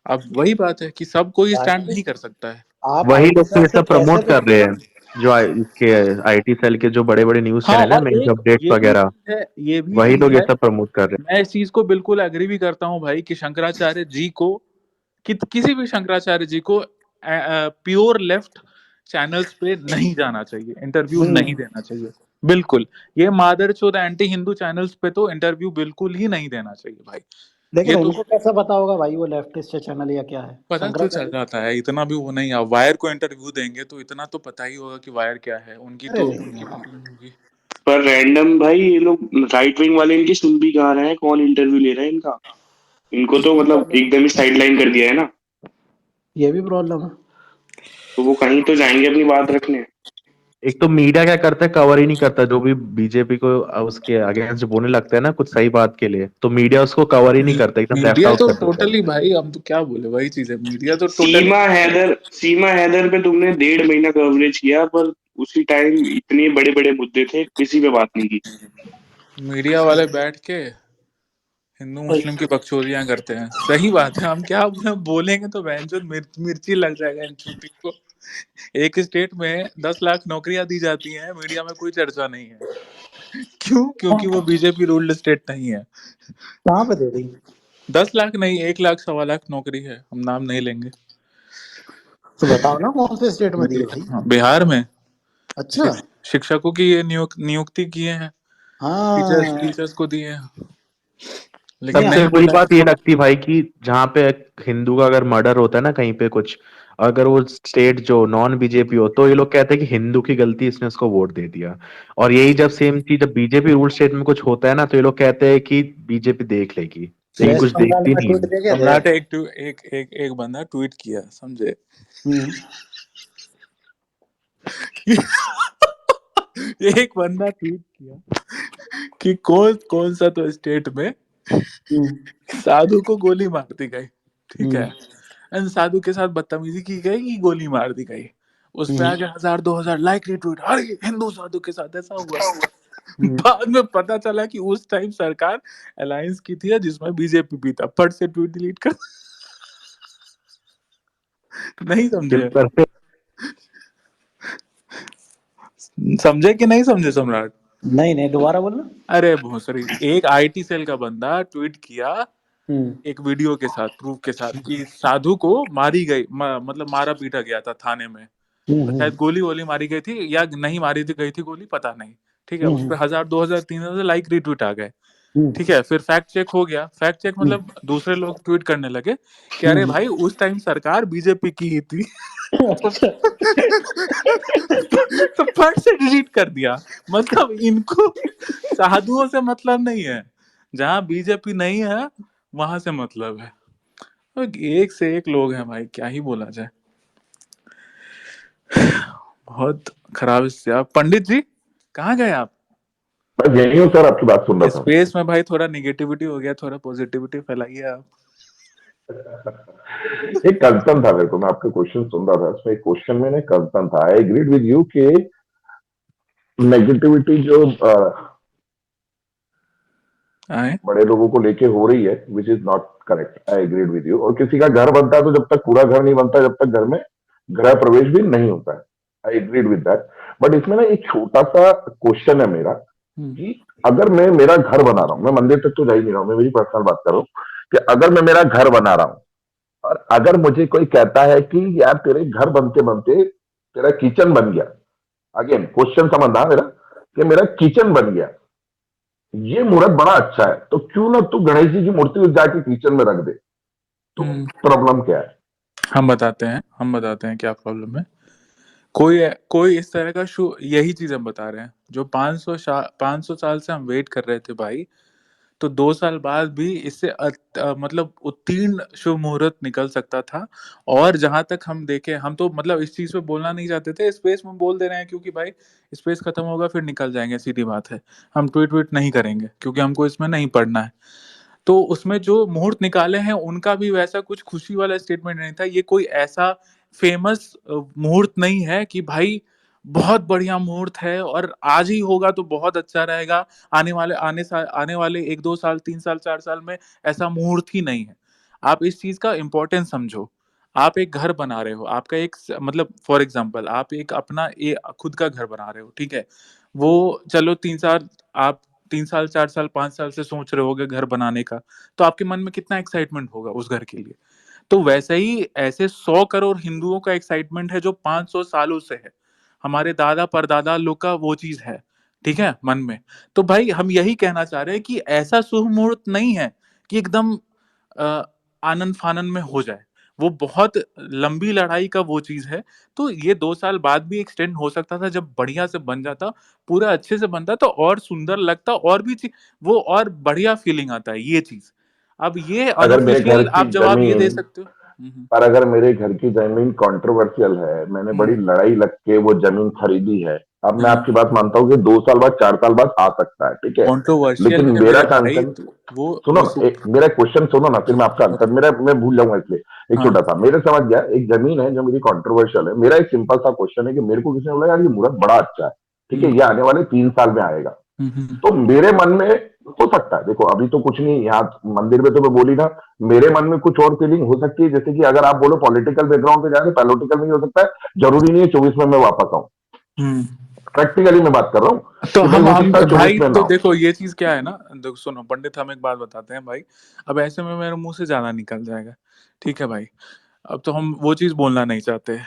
अब वही बात है कि सब कोई स्टैंड भाई नहीं कर सकता है। आप वही आईटी लोग तो सेल ये से सब कैसे प्रमोट कर रहे हैं, जो इसके आईटी सेल के जो बड़े बड़े न्यूज हाँ, चैनल है, और मेन एक अपडेट्स ये भी वगैरह, चीज है, ये भी वही चीज लोग ये है, सब प्रमोट कर रहे मैं इस चीज को बिल्कुल एग्री भी करता हूँ भाई कि शंकराचार्य जी को, किसी भी शंकराचार्य जी को प्योर लेफ्ट चैनल्स पे नहीं जाना चाहिए, इंटरव्यू नहीं देना चाहिए, बिल्कुल। ये मादरचोद एंटी हिंदू चैनल्स पे तो इंटरव्यू बिल्कुल ही नहीं देना चाहिए भाई। लेकिन ये तो उनको कैसे पता होगा भाई वो लेफ्टिस्ट चैनल या क्या है? पता तो चल शंकराचार्य। जाता है, इतना भी वो नहीं है। वायर को इंटरव्यू देंगे तो इतना तो पता ही होगा कि वायर क्या है, उनकी अरे तो नहीं उनकी भी हाँ। टीम होगी। पर रैंडम भाई ये लोग राइट विंग वाले इनकी सुन भी कहाँ रहे हैं, कौन इंटरव्यू ले रहा है इनका? इनको ये तो भी मतलब प्रॉब्लम एकदम ही साइडलाइन कर दिया है ना। ये भी प्रॉब्लम है। तो वो कहीं तो जाएंगे अपनी बात रखने। एक तो मीडिया क्या करता है, कवर ही नहीं करता, जो भी बीजेपी को उसके अगेंस्ट बोलने लगता है ना कुछ सही बात के लिए, तो मीडिया उसको कवर ही नहीं करता, एकदम लेफ्ट मीडिया आउट तो कर देता है। टोटली भाई, हम तो क्या बोले, वही चीज है, मीडिया तो टोटली। सीमा हैदर पे तुमने 1.5 महीना कवरेज किया, पर उसी टाइम इतने बड़े बड़े मुद्दे थे, किसी पे बात नहीं की। मीडिया वाले बैठ के हिंदू मुस्लिम की बकचोदियां करते हैं, सही बात है, हम क्या बोलेंगे तो बहनचोद मिर्ची लग जाएगा इन छुट्टी को। एक स्टेट में 10 लाख नौकरियां दी जाती हैं, मीडिया में कोई चर्चा नहीं है। क्यों? क्योंकि वो बीजेपी रूल्ड स्टेट नहीं है। कहाँ पे दे दी? 10 लाख नहीं, 1 लाख 1.25 लाख नौकरी है, हम नाम नहीं लेंगे। तो बताओ ना कौन से स्टेट में दिए भाई? हाँ, बिहार में अच्छा। शिक्षकों की ये नियुक्ति किए हैं, टीचर्स हाँ। टीचर्स को दिए हैं, लेकिन नहीं सबसे नहीं आईटी बुरी बोला। बात ये लगती भाई कि जहाँ पे हिंदू का अगर मर्डर होता है ना कहीं पे कुछ, अगर वो स्टेट जो नॉन बीजेपी हो, तो ये लोग कहते हैं कि हिंदू की गलती, इसने उसको वोट दे दिया। और यही जब सेम चीज जब बीजेपी रूल स्टेट में कुछ होता है ना, तो ये लोग कहते हैं कि बीजेपी देख लेगी, लेकिन वेस्ट कुछ बंगाल देखती में नहीं ट्वीट है। देखे थे? सम्राट एक बंदा ट्वीट किया, समझे? हम्म। एक बंदा ट्वीट किया कि कौन कौन सा तो स्टेट में हम्म। साधु को गोली मार दी गई, ठीक है, हम्म। एंड साधु के साथ बदतमीजी की गई कि गोली मार दी गई। उस पे हम्म। आगे 1,000 2,000 लाइक रिट्वीट, अरे हिंदू साधु के साथ ऐसा हुआ। हम्म। बाद में पता चला कि उस टाइम सरकार अलायंस की थी जिसमें बीजेपी भी था, फट से ट्वीट डिलीट कर। नहीं सिर्फ समझे? करते समझे कि नहीं समझे सम्राट? नहीं नहीं, दोबारा बोलना। अरे भोसरी, एक आईटी सेल का बंदा ट्वीट किया हम्म। एक वीडियो के साथ, प्रूफ के साथ, कि साधु को मारी गई, मतलब मारा पीटा गया था थाने में, हम्म। शायद गोली वोली मारी गई थी या नहीं मारी थी, गई थी गोली, पता नहीं, ठीक है। उस हम्म। पर 1,000 2,000 3,000 लाइक रिट्वीट आ गए, हम्म। ठीक है। फिर फैक्ट चेक हो गया, फैक्ट चेक हम्म। मतलब दूसरे लोग ट्वीट करने लगे कि अरे हम्म। भाई उस टाइम सरकार बीजेपी की ही थी। तो, अच्छा। तो फट से डिलीट कर दिया। मतलब इनको साधुओं से मतलब नहीं है, जहां बीजेपी नहीं है वहां से मतलब है। एक से एक लोग हैं भाई, क्या ही बोला जाए, बहुत खराब स्थिति। आप पंडित जी कहाँ गए आप? मैं यही हूँ सर, आपकी बात सुन रहा था। स्पेस में भाई थोड़ा निगेटिविटी हो गया, थोड़ा पॉजिटिविटी फैलाइए आप। एक कंसर्न था मेरे को, मैं आपके क्वेश्चन सुन रहा था, इसमें एक क्वेश्चन में ना कंसर्न था। आई एग्रीड विद यू कि नेगेटिविटी जो आए बड़े लोगों को लेके हो रही है, which is not correct. I agreed with you. और किसी का घर बनता है तो जब तक पूरा घर नहीं बनता, जब तक घर में गृह प्रवेश भी नहीं होता है। I agreed with that. But इसमें ना एक छोटा सा क्वेश्चन है मेरा कि अगर मैं मेरा घर बना रहा हूँ, मैं मंदिर तक तो जा ही नहीं रहा हूँ, मैं मेरी पर्सनल बात कर रहा हूँ कि अगर मैं मेरा घर बना रहा हूँ और अगर मुझे कोई कहता है कि यार तेरे घर बनते बनते तेरा किचन बन गया, अगेन क्वेश्चन समझना मेरा, कि मेरा किचन बन गया, ये मुहूर्त बड़ा अच्छा है, तो क्यों ना तू गणेश जी की मूर्ति उस जाके किचन में रख दे, तो प्रॉब्लम क्या है? हम बताते हैं क्या प्रॉब्लम है। कोई कोई इस तरह का यही चीज हम बता रहे हैं, जो 500 साल से हम वेट कर रहे थे भाई, तो 2 साल बाद भी इससे मतलब उत्तीर्ण शुभ मुहूर्त निकल सकता था। और जहाँ तक हम देखें, हम तो मतलब इस चीज़ पे बोलना नहीं चाहते थे, स्पेस में बोल दे रहे हैं क्योंकि भाई स्पेस खत्म होगा फिर निकल जाएँगे, सीधी बात है। हम ट्वीट नहीं करेंगे क्योंकि हमको इसमें नहीं पढ़ना है। तो उसमें जो मुहूर्त निकाले हैं उनका भी वैसा कुछ खुशी वाला स्टेटमेंट नहीं था। ये कोई ऐसा फेमस मुहूर्त नहीं है कि भाई बहुत बढ़िया मुहूर्त है और आज ही होगा तो बहुत अच्छा रहेगा, आने वाले 1-2 साल, 3 साल, 4 साल में ऐसा मुहूर्त ही नहीं है। आप इस चीज़ का इम्पोर्टेंस समझो। आप एक घर बना रहे हो, आपका एक मतलब फॉर एग्ज़ाम्पल आप एक अपना खुद का घर बना रहे हो, ठीक है? वो चलो 3 साल आप 3 साल, 4 साल, 5 साल से सोच रहे होगे घर बनाने का, तो आपके मन में कितना एक्साइटमेंट होगा उस घर के लिए। तो वैसे ही ऐसे 100 करोड़ हिंदुओं का एक्साइटमेंट है जो 500 सालों से है। हमारे दादा-परदादा लोग का वो चीज़ है, ठीक है? मन में। तो भाई हम यही कहना चाह रहे हैं कि ऐसा शुभ मुहूर्त नहीं है कि एकदम अ, आनन-फानन में हो जाए। वो बहुत लंबी लड़ाई का वो चीज़ है। तो ये 2 साल बाद भी एक्सटेंड हो सकता था, जब बढ़िया से बन जाता, पूरा अच्छे से बनता तो और सुंदर लगता, और भी वो और बढ़िया फीलिंग आता है ये चीज़। अब ये अगर मेरे घर अनऑफिशियल की आप जवाब ये दे जमीन सकते हो। हुँ, पर अगर मेरे घर की जमीन कंट्रोवर्शियल है, मैंने बड़ी हुँ, लड़ाई लग के वो जमीन खरीदी है, अब मैं हुँ। आपकी बात मानता हूँ कि 2 साल बाद 4 साल बाद आ सकता है, ठीक है। कंट्रोवर्शियल लेकिन है मेरा मेरे भाई, कंसर्न, तो सुनो वो ना, मेरा क्वेश्चन सुनो ना, फिर मैं आपका आंसर, बताओ। मेरा मैं भूल जाऊंगा इसलिए। एक हाँ। छोटा सा मेरे समझ गया, एक जमीन है जो मेरी कंट्रोवर्शियल है। मेरा एक सिंपल सा क्वेश्चन है कि मेरे को किसी ने बोला यार ये मुहूर्त बड़ा अच्छा है, ठीक है, हुँ, ये आने वाले 3 साल में आएगा। हुँ। तो मेरे मन में हो सकता है, देखो अभी तो कुछ नहीं, यहाँ मंदिर में तो मैं बोली ना, मेरे मन में कुछ और फीलिंग हो सकती है। जैसे कि अगर आप बोलो पॉलिटिकल बैकग्राउंड पे जा रहे, पॉलिटिकल में ही हो सकता है, जरूरी नहीं है 24 में मैं वापस आऊं। हुँ। प्रैक्टिकली मैं बात कर रहा हूँ तो कि भाई हो हम सकता है 24 भाई में ना तो हो। देखो ये चीज़ क्या है ना, देखो सुनो पंडित, हम एक बात बताते हैं भाई। अब ऐसे में मेरे मुँह से ज़्यादा निकल जाएगा, ठीक है भाई? अब तो हम वो चीज़ बोलना नहीं चाहते।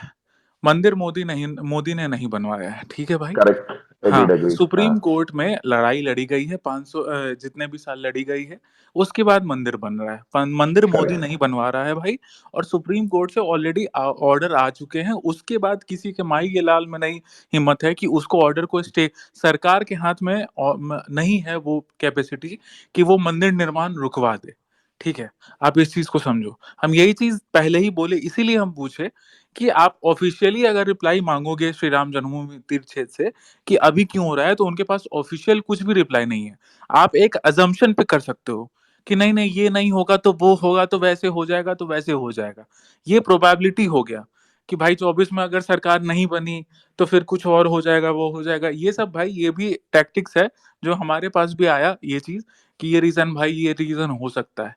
मंदिर मोदी ने नहीं बनवाया है, ठीक है भाई? करेक्ट, एग्रीड हाँ, एग्रीड, हाँ। सुप्रीम कोर्ट में लड़ाई लड़ी गई है, 500 जितने भी साल लड़ी गई है, उसके बाद मंदिर बन रहा है। मंदिर मोदी करेक्ट। नहीं बनवा रहा है भाई। और सुप्रीम कोर्ट से ऑलरेडी ऑर्डर आ चुके हैं, उसके बाद किसी के माई के लाल में नहीं हिम्मत है कि उसको ऑर्डर को स्टे, सरकार के हाथ में नहीं है वो कैपेसिटी कि वो मंदिर निर्माण रुकवा दे, ठीक है? आप इस चीज को समझो। हम यही चीज पहले ही बोले, इसीलिए हम पूछे कि आप ऑफिशियली अगर रिप्लाई मांगोगे श्री राम जन्मभूमि तीर्थ क्षेत्र से कि अभी क्यों हो रहा है, तो उनके पास ऑफिशियल कुछ भी रिप्लाई नहीं है। आप एक अजम्पशन पे कर सकते हो कि नहीं नहीं ये नहीं होगा तो वो होगा, तो वैसे हो जाएगा तो वैसे हो जाएगा। ये प्रोबेबिलिटी हो गया कि भाई 24 में अगर सरकार नहीं बनी तो फिर कुछ और हो जाएगा, वो हो जाएगा। ये सब भाई ये भी टैक्टिक्स है जो हमारे पास भी आया ये चीज कि ये रीजन भाई, ये रीजन हो सकता है।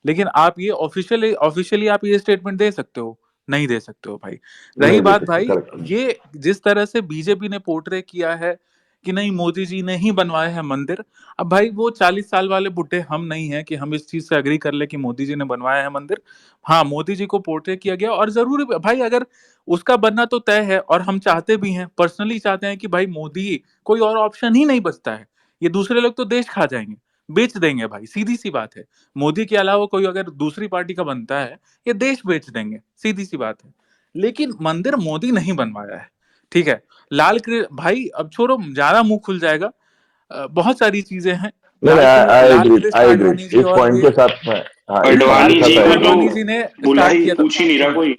लेकिन आप ये ऑफिशियली ऑफिशियली आप ये स्टेटमेंट दे सकते हो? नहीं दे सकते हो भाई। रही नहीं दे बात सकते, भाई, करेक्ट। ये जिस तरह से बीजेपी ने पोर्ट्रे किया है कि नहीं मोदी जी ने ही बनवाया है मंदिर, अब भाई वो 40 साल वाले बुड्ढे हम नहीं हैं कि हम इस चीज से अग्री कर ले कि मोदी जी ने बनवाया है मंदिर। हाँ, मोदी जी को पोर्ट्रे किया गया और जरूर भाई अगर उसका बनना तो तय है, और हम चाहते भी हैं, पर्सनली चाहते हैं कि भाई मोदी, कोई और ऑप्शन ही नहीं बचता है। ये दूसरे लोग तो देश खा जाएंगे, बेच देंगे भाई, सीधी सी बात है। मोदी के अलावा कोई अगर दूसरी पार्टी का बनता है, ये देश बेच देंगे, सीधी सी बात है। लेकिन मंदिर मोदी नहीं बनवाया है, ठीक है? भाई अब छोड़ो, ज्यादा मुंह खुल जाएगा। बहुत सारी चीजें हैं। नहीं नहीं, I Lal agreed, Krishna I agreed, Advani ji इस और पॉइंट ये के साथ मैं, हाँ इस पॉइंट लाल के अडवाणी जी साथ कृष्ण आई को तो आडवाणी एग्रीड। जी ने बुला स्टार्ट ही किया था। पूछ ही नहीं रहा सुनो कोई।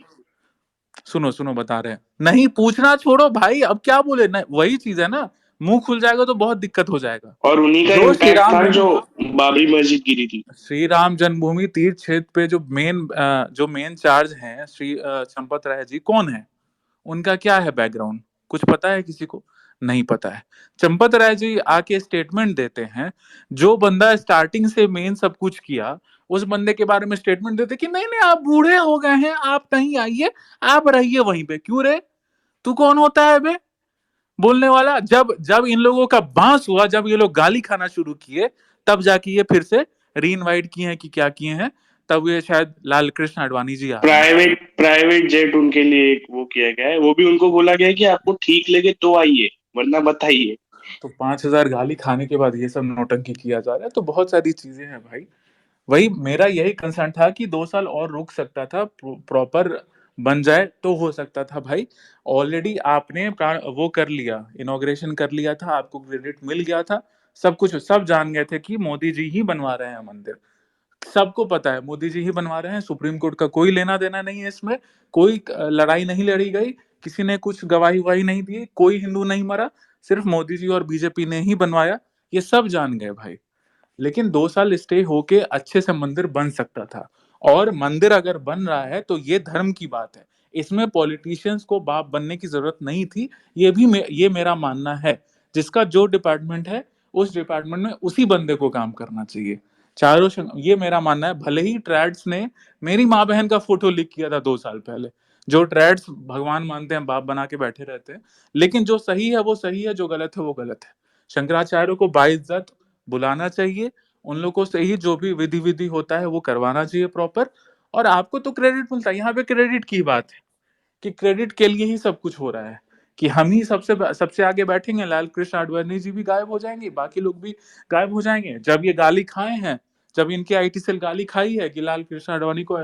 सुनो सुनो, बता रहे हैं। नहीं पूछना छोड़ो भाई, अब क्या बोले ना, वही चीज है ना, मुंह खुल जाएगा तो बहुत दिक्कत हो जाएगा। और उन्हीं का जो श्री इम्पैक्ट राम था जन्म जो बाबरी मस्जिद गिरी थी। श्री राम जन्मभूमि तीर्थ क्षेत्र पे जो मेन चार्ज हैं, श्री चंपत राय जी कौन है? उनका क्या है बैकग्राउंड? कुछ पता है किसी को? नहीं पता है। चंपत राय जी आके स्टेटमेंट देते हैं, जो बंदा स्टार्टिंग से मेन सब कुछ किया, उस बंदे के बारे में स्टेटमेंट देते कि नहीं नहीं आप बूढ़े हो गए हैं, आप कहीं आइए, आप रहिए वहीं पे। क्यों रे? तू कौन होता है बे बोलने वाला? जब जब इन लोगों का बांस हुआ, जब ये लोग गाली खाना शुरू किए, तब जाके ये फिर से री इनवाइट किए हैं कि क्या किए हैं, तब ये शायद लाल कृष्ण आडवाणी जी आ रहे हैं। प्राइवेट जेट उनके लिए एक वो किया गया है, वो भी उनको बोला गया है कि आपको ठीक लगे तो आइए, वरना मत आइए। तो 5,000 गाली खाने के बाद ये सब नौटंकी किया जा रहा है, तो बहुत सारी चीजें हैं भाई। वही मेरा यही कंसर्न था कि 2 साल और रुक सकता था, प्रॉपर बन जाए तो हो सकता था भाई। ऑलरेडी आपने वो कर लिया, इनॉग्रेशन कर लिया था, आपको क्रेडिट मिल गया था, सब कुछ सब जान गए थे कि मोदी जी ही बनवा रहे हैं मंदिर। सबको पता है मोदी जी ही बनवा रहे हैं, सुप्रीम कोर्ट का कोई लेना देना नहीं है इसमें, कोई लड़ाई नहीं लड़ी गई, किसी ने कुछ गवाही वही नहीं दी, कोई हिंदू नहीं मरा, सिर्फ मोदी जी और बीजेपी ने ही बनवाया, ये सब जान गए भाई। लेकिन 2 साल स्टे होके अच्छे से मंदिर बन सकता था, और मंदिर अगर बन रहा है तो ये धर्म की बात है, इसमें पॉलिटिशियंस को बाप बनने की जरूरत नहीं थी। ये मेरा मानना है, जिसका जो डिपार्टमेंट है उस डिपार्टमेंट में उसी बंदे को काम करना चाहिए। ये मेरा मानना है। भले ही ट्रैड्स ने मेरी माँ बहन का फोटो लीक किया था 2 साल पहले, जो ट्रैड्स भगवान मानते हैं, बाप बना के बैठे रहते हैं, लेकिन जो सही है वो सही है, जो गलत है वो गलत है। शंकराचार्य को बाइज्जत बुलाना चाहिए, उन लोगों से ही जो भी विधि होता है वो करवाना चाहिए प्रॉपर, और आपको तो क्रेडिट मिलता है। यहाँ पे क्रेडिट की बात है कि क्रेडिट के लिए ही सब कुछ हो रहा है, कि हम ही सबसे सबसे आगे बैठेंगे, लाल कृष्ण आडवाणी जी भी गायब हो जाएंगे, बाकी लोग भी गायब हो जाएंगे। जब ये गाली खाए हैं, जब इनके आईटी सेल गाली खाई है कि लाल कृष्ण आडवाणी को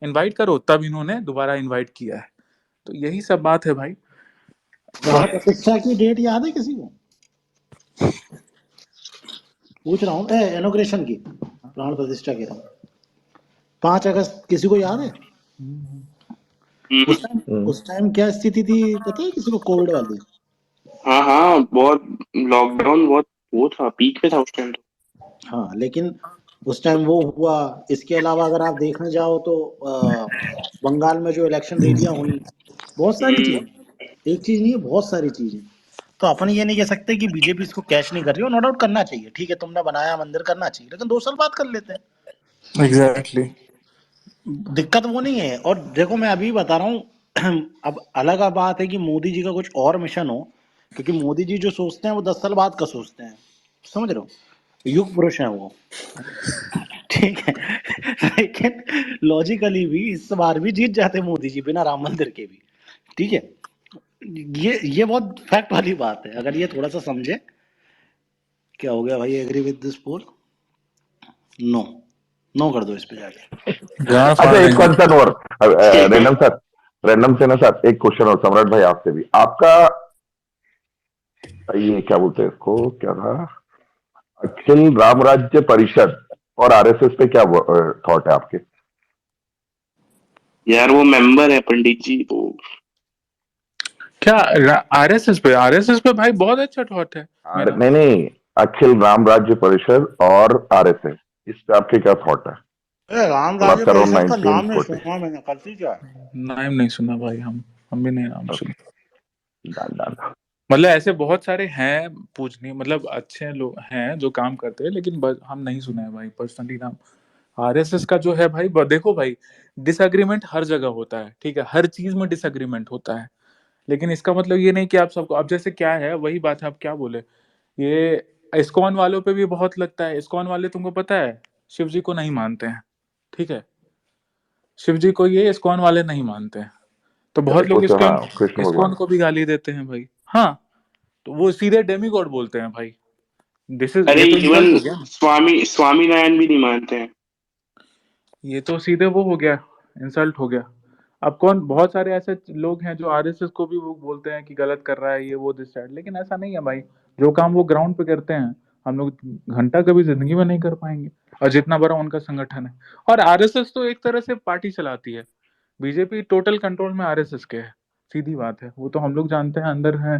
इनवाइट करो, तब इन्होंने दोबारा इनवाइट किया है। तो यही सब बात है भाई। प्राण प्रतिष्ठा की डेट याद है किसी को? पूछ रहा हूँ, इनॉग्रेशन की, प्राण प्रतिष्ठा के 5 अगस्त किसी को याद है? उस टाइम क्या स्थिति थी पता है किसी को? कोविड वाली। हाँ हाँ, बहुत लॉकडाउन, बहुत वो था, पीक पे था उस टाइम तो। हाँ, लेकिन उस टाइम वो हुआ। इसके अलावा अगर आप देखने जाओ तो बंगाल में जो इलेक्शन रैलियां हुई, बहुत सारी चीजें, एक चीज नहीं है, बहुत सारी चीजें। तो अपन ये नहीं कह सकते कि बीजेपी इसको कैश नहीं कर रही हो, नो डाउट करना चाहिए, ठीक है, तुमने बनाया मंदिर, करना चाहिए, लेकिन 2 साल बाद कर लेते हैं। एग्जैक्टली। दिक्कत वो नहीं है। और देखो मैं अभी बता रहा हूँ अब अलग बात है कि मोदी जी का कुछ और मिशन हो, क्योंकि मोदी जी जो सोचते हैं वो 10 साल बाद का सोचते हैं, समझ रहे हो? युग पुरुष है वो, ठीक है। लेकिन लॉजिकली भी इस बार भी जीत जाते मोदी जी बिना राम मंदिर के भी, ठीक है। ये बहुत फैक्ट वाली बात है, अगर ये थोड़ा सा समझे। क्या हो गया भाई? Agree with this poll? No, no कर दो इस पे जाके। अच्छा, एक क्वेश्चन और रैंडम से ना सर, एक क्वेश्चन और सम्राट भाई आपसे भी। आपका ये क्या बोलते हैं इसको, क्या था, अखिल राम राज्य परिषद और आरएसएस पे क्या थॉट है आपके? यार वो मेंबर है पंडित जी, वो क्या आरएसएस पे भाई बहुत अच्छा थॉट है मेरा। नहीं, अखिल राम राज्य परिषद और आरएसएस, इस पे आपके क्या थॉट है? राम मतलब राज्य आफ्टर परिषद का नाम नहीं 1940 सुना मैंने, करती क्या है? नाम नहीं सुना भाई, हम भी नहीं नाम सुना। डन। मतलब ऐसे बहुत सारे हैं पूजनीय, मतलब अच्छे लोग हैं जो काम करते हैं, लेकिन हम नहीं सुने हैं भाई पर्सनली नाम। आरएसएस का जो है भाई, देखो भाई, डिसएग्रीमेंट हर जगह होता है, ठीक है, हर चीज में डिसएग्रीमेंट होता है, लेकिन इसका मतलब ये नहीं कि आप सबको, अब जैसे क्या है वही बात है, आप क्या बोले, ये इस्कॉन वालों पे भी बहुत लगता है। इस्कॉन वाले तुमको पता है शिव जी को नहीं मानते हैं, ठीक है, शिव जी को ये इस्कॉन वाले नहीं मानते हैं, तो बहुत लोग हाँ, कृष्ण इस्कॉन भगवान। को भी गाली देते हैं भाई। हाँ, तो वो सीधे डेमी गॉड बोलते हैं भाई। अरे ये तो इंसल्ट इवन हो गया ना, स्वामी नारायण भी नहीं मानते हैं। ये तो सीधे वो हो गया, इंसल्ट हो गया। अब कौन, बहुत सारे ऐसे लोग हैं जो आरएसएस को भी वो बोलते हैं कि गलत कर रहा है ये वो दिस दैट, लेकिन ऐसा नहीं है भाई। जो काम वो ग्राउंड पे करते हैं हम लोग घंटा कभी जिंदगी में नहीं कर पाएंगे, और जितना बड़ा उनका संगठन है। और आरएसएस तो एक तरह से पार्टी चलाती है, बीजेपी टोटल कंट्रोल में आरएसएस के है, सीधी बात है, वो तो हम लोग जानते हैं, अंदर हैं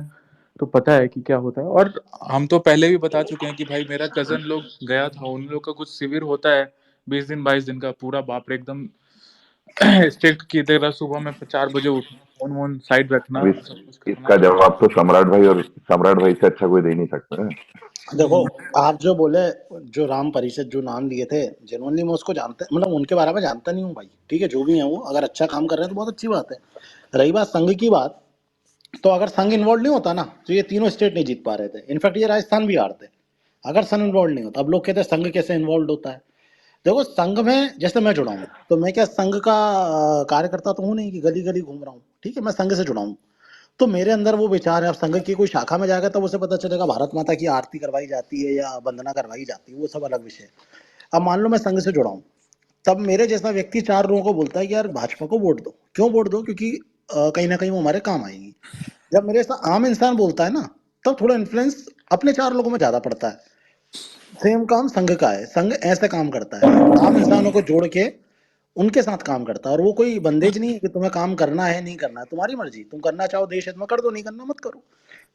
तो पता है कि क्या होता है। और हम तो पहले भी बता चुके हैं कि भाई मेरा कजन लोग गया था, उन लोग का कुछ शिविर होता है 20 दिन 22 दिन का, पूरा बाप रे एकदम स्ट्रिक्ट की तरह, सुबह में 4 बजे उठना, फोन वोन साइड रखना, अब सब कुछ करना। इसका जवाब तो सम्राट भाई से अच्छा कोई दे नहीं सकता है। देखो, आप जो बोले, जो राम परिषद जो नाम लिए थे, जेनुअनली मैं उसको जानते, मतलब उनके बारे में जानता नहीं हूँ भाई, ठीक है, जो भी है वो अगर अच्छा काम कर रहे हैं तो बहुत अच्छी बात है। रही बात संघ की बात, तो अगर संघ इन्वॉल्व नहीं होता ना तो ये तीनों स्टेट नहीं जीत पा रहे थे, इनफैक्ट ये राजस्थान भी हारते अगर संघ इन्वॉल्व नहीं होता। अब लोग कहते हैं संघ कैसे इन्वॉल्व होता है। देखो, संघ में जैसे मैं जुड़ा हूँ, तो मैं क्या संघ का कार्यकर्ता तो हूँ नहीं कि गली गली घूम रहा हूँ, ठीक है, मैं संघ से जुड़ा हूँ। तो मेरे अंदर वो विचार है। अब संघ की कोई शाखा में जाएगा तब उसे पता चलेगा भारत माता की आरती करवाई जाती है या वंदना करवाई जाती है, वो सब अलग विषय है। अब मान लो मैं संघ से जुड़ा हूँ, तब मेरे जैसा व्यक्ति 4 लोगों को बोलता है कि यार भाजपा को वोट दो। क्यों वोट दो? क्योंकि कहीं ना कहीं वो हमारे काम आएगी। जब मेरे जैसा आम इंसान बोलता है ना, तब थोड़ा इन्फ्लुएंस अपने 4 लोगों में ज्यादा पड़ता है। सेम काम संघ का है। संघ ऐसे काम करता है, आम इंसानों को जोड़ के उनके साथ काम करता है, और वो कोई बंदेज नहीं है कि तुम्हें काम करना है नहीं करना है, तुम्हारी मर्जी, तुम करना चाहो देश हित में कर दो, नहीं करना मत करो।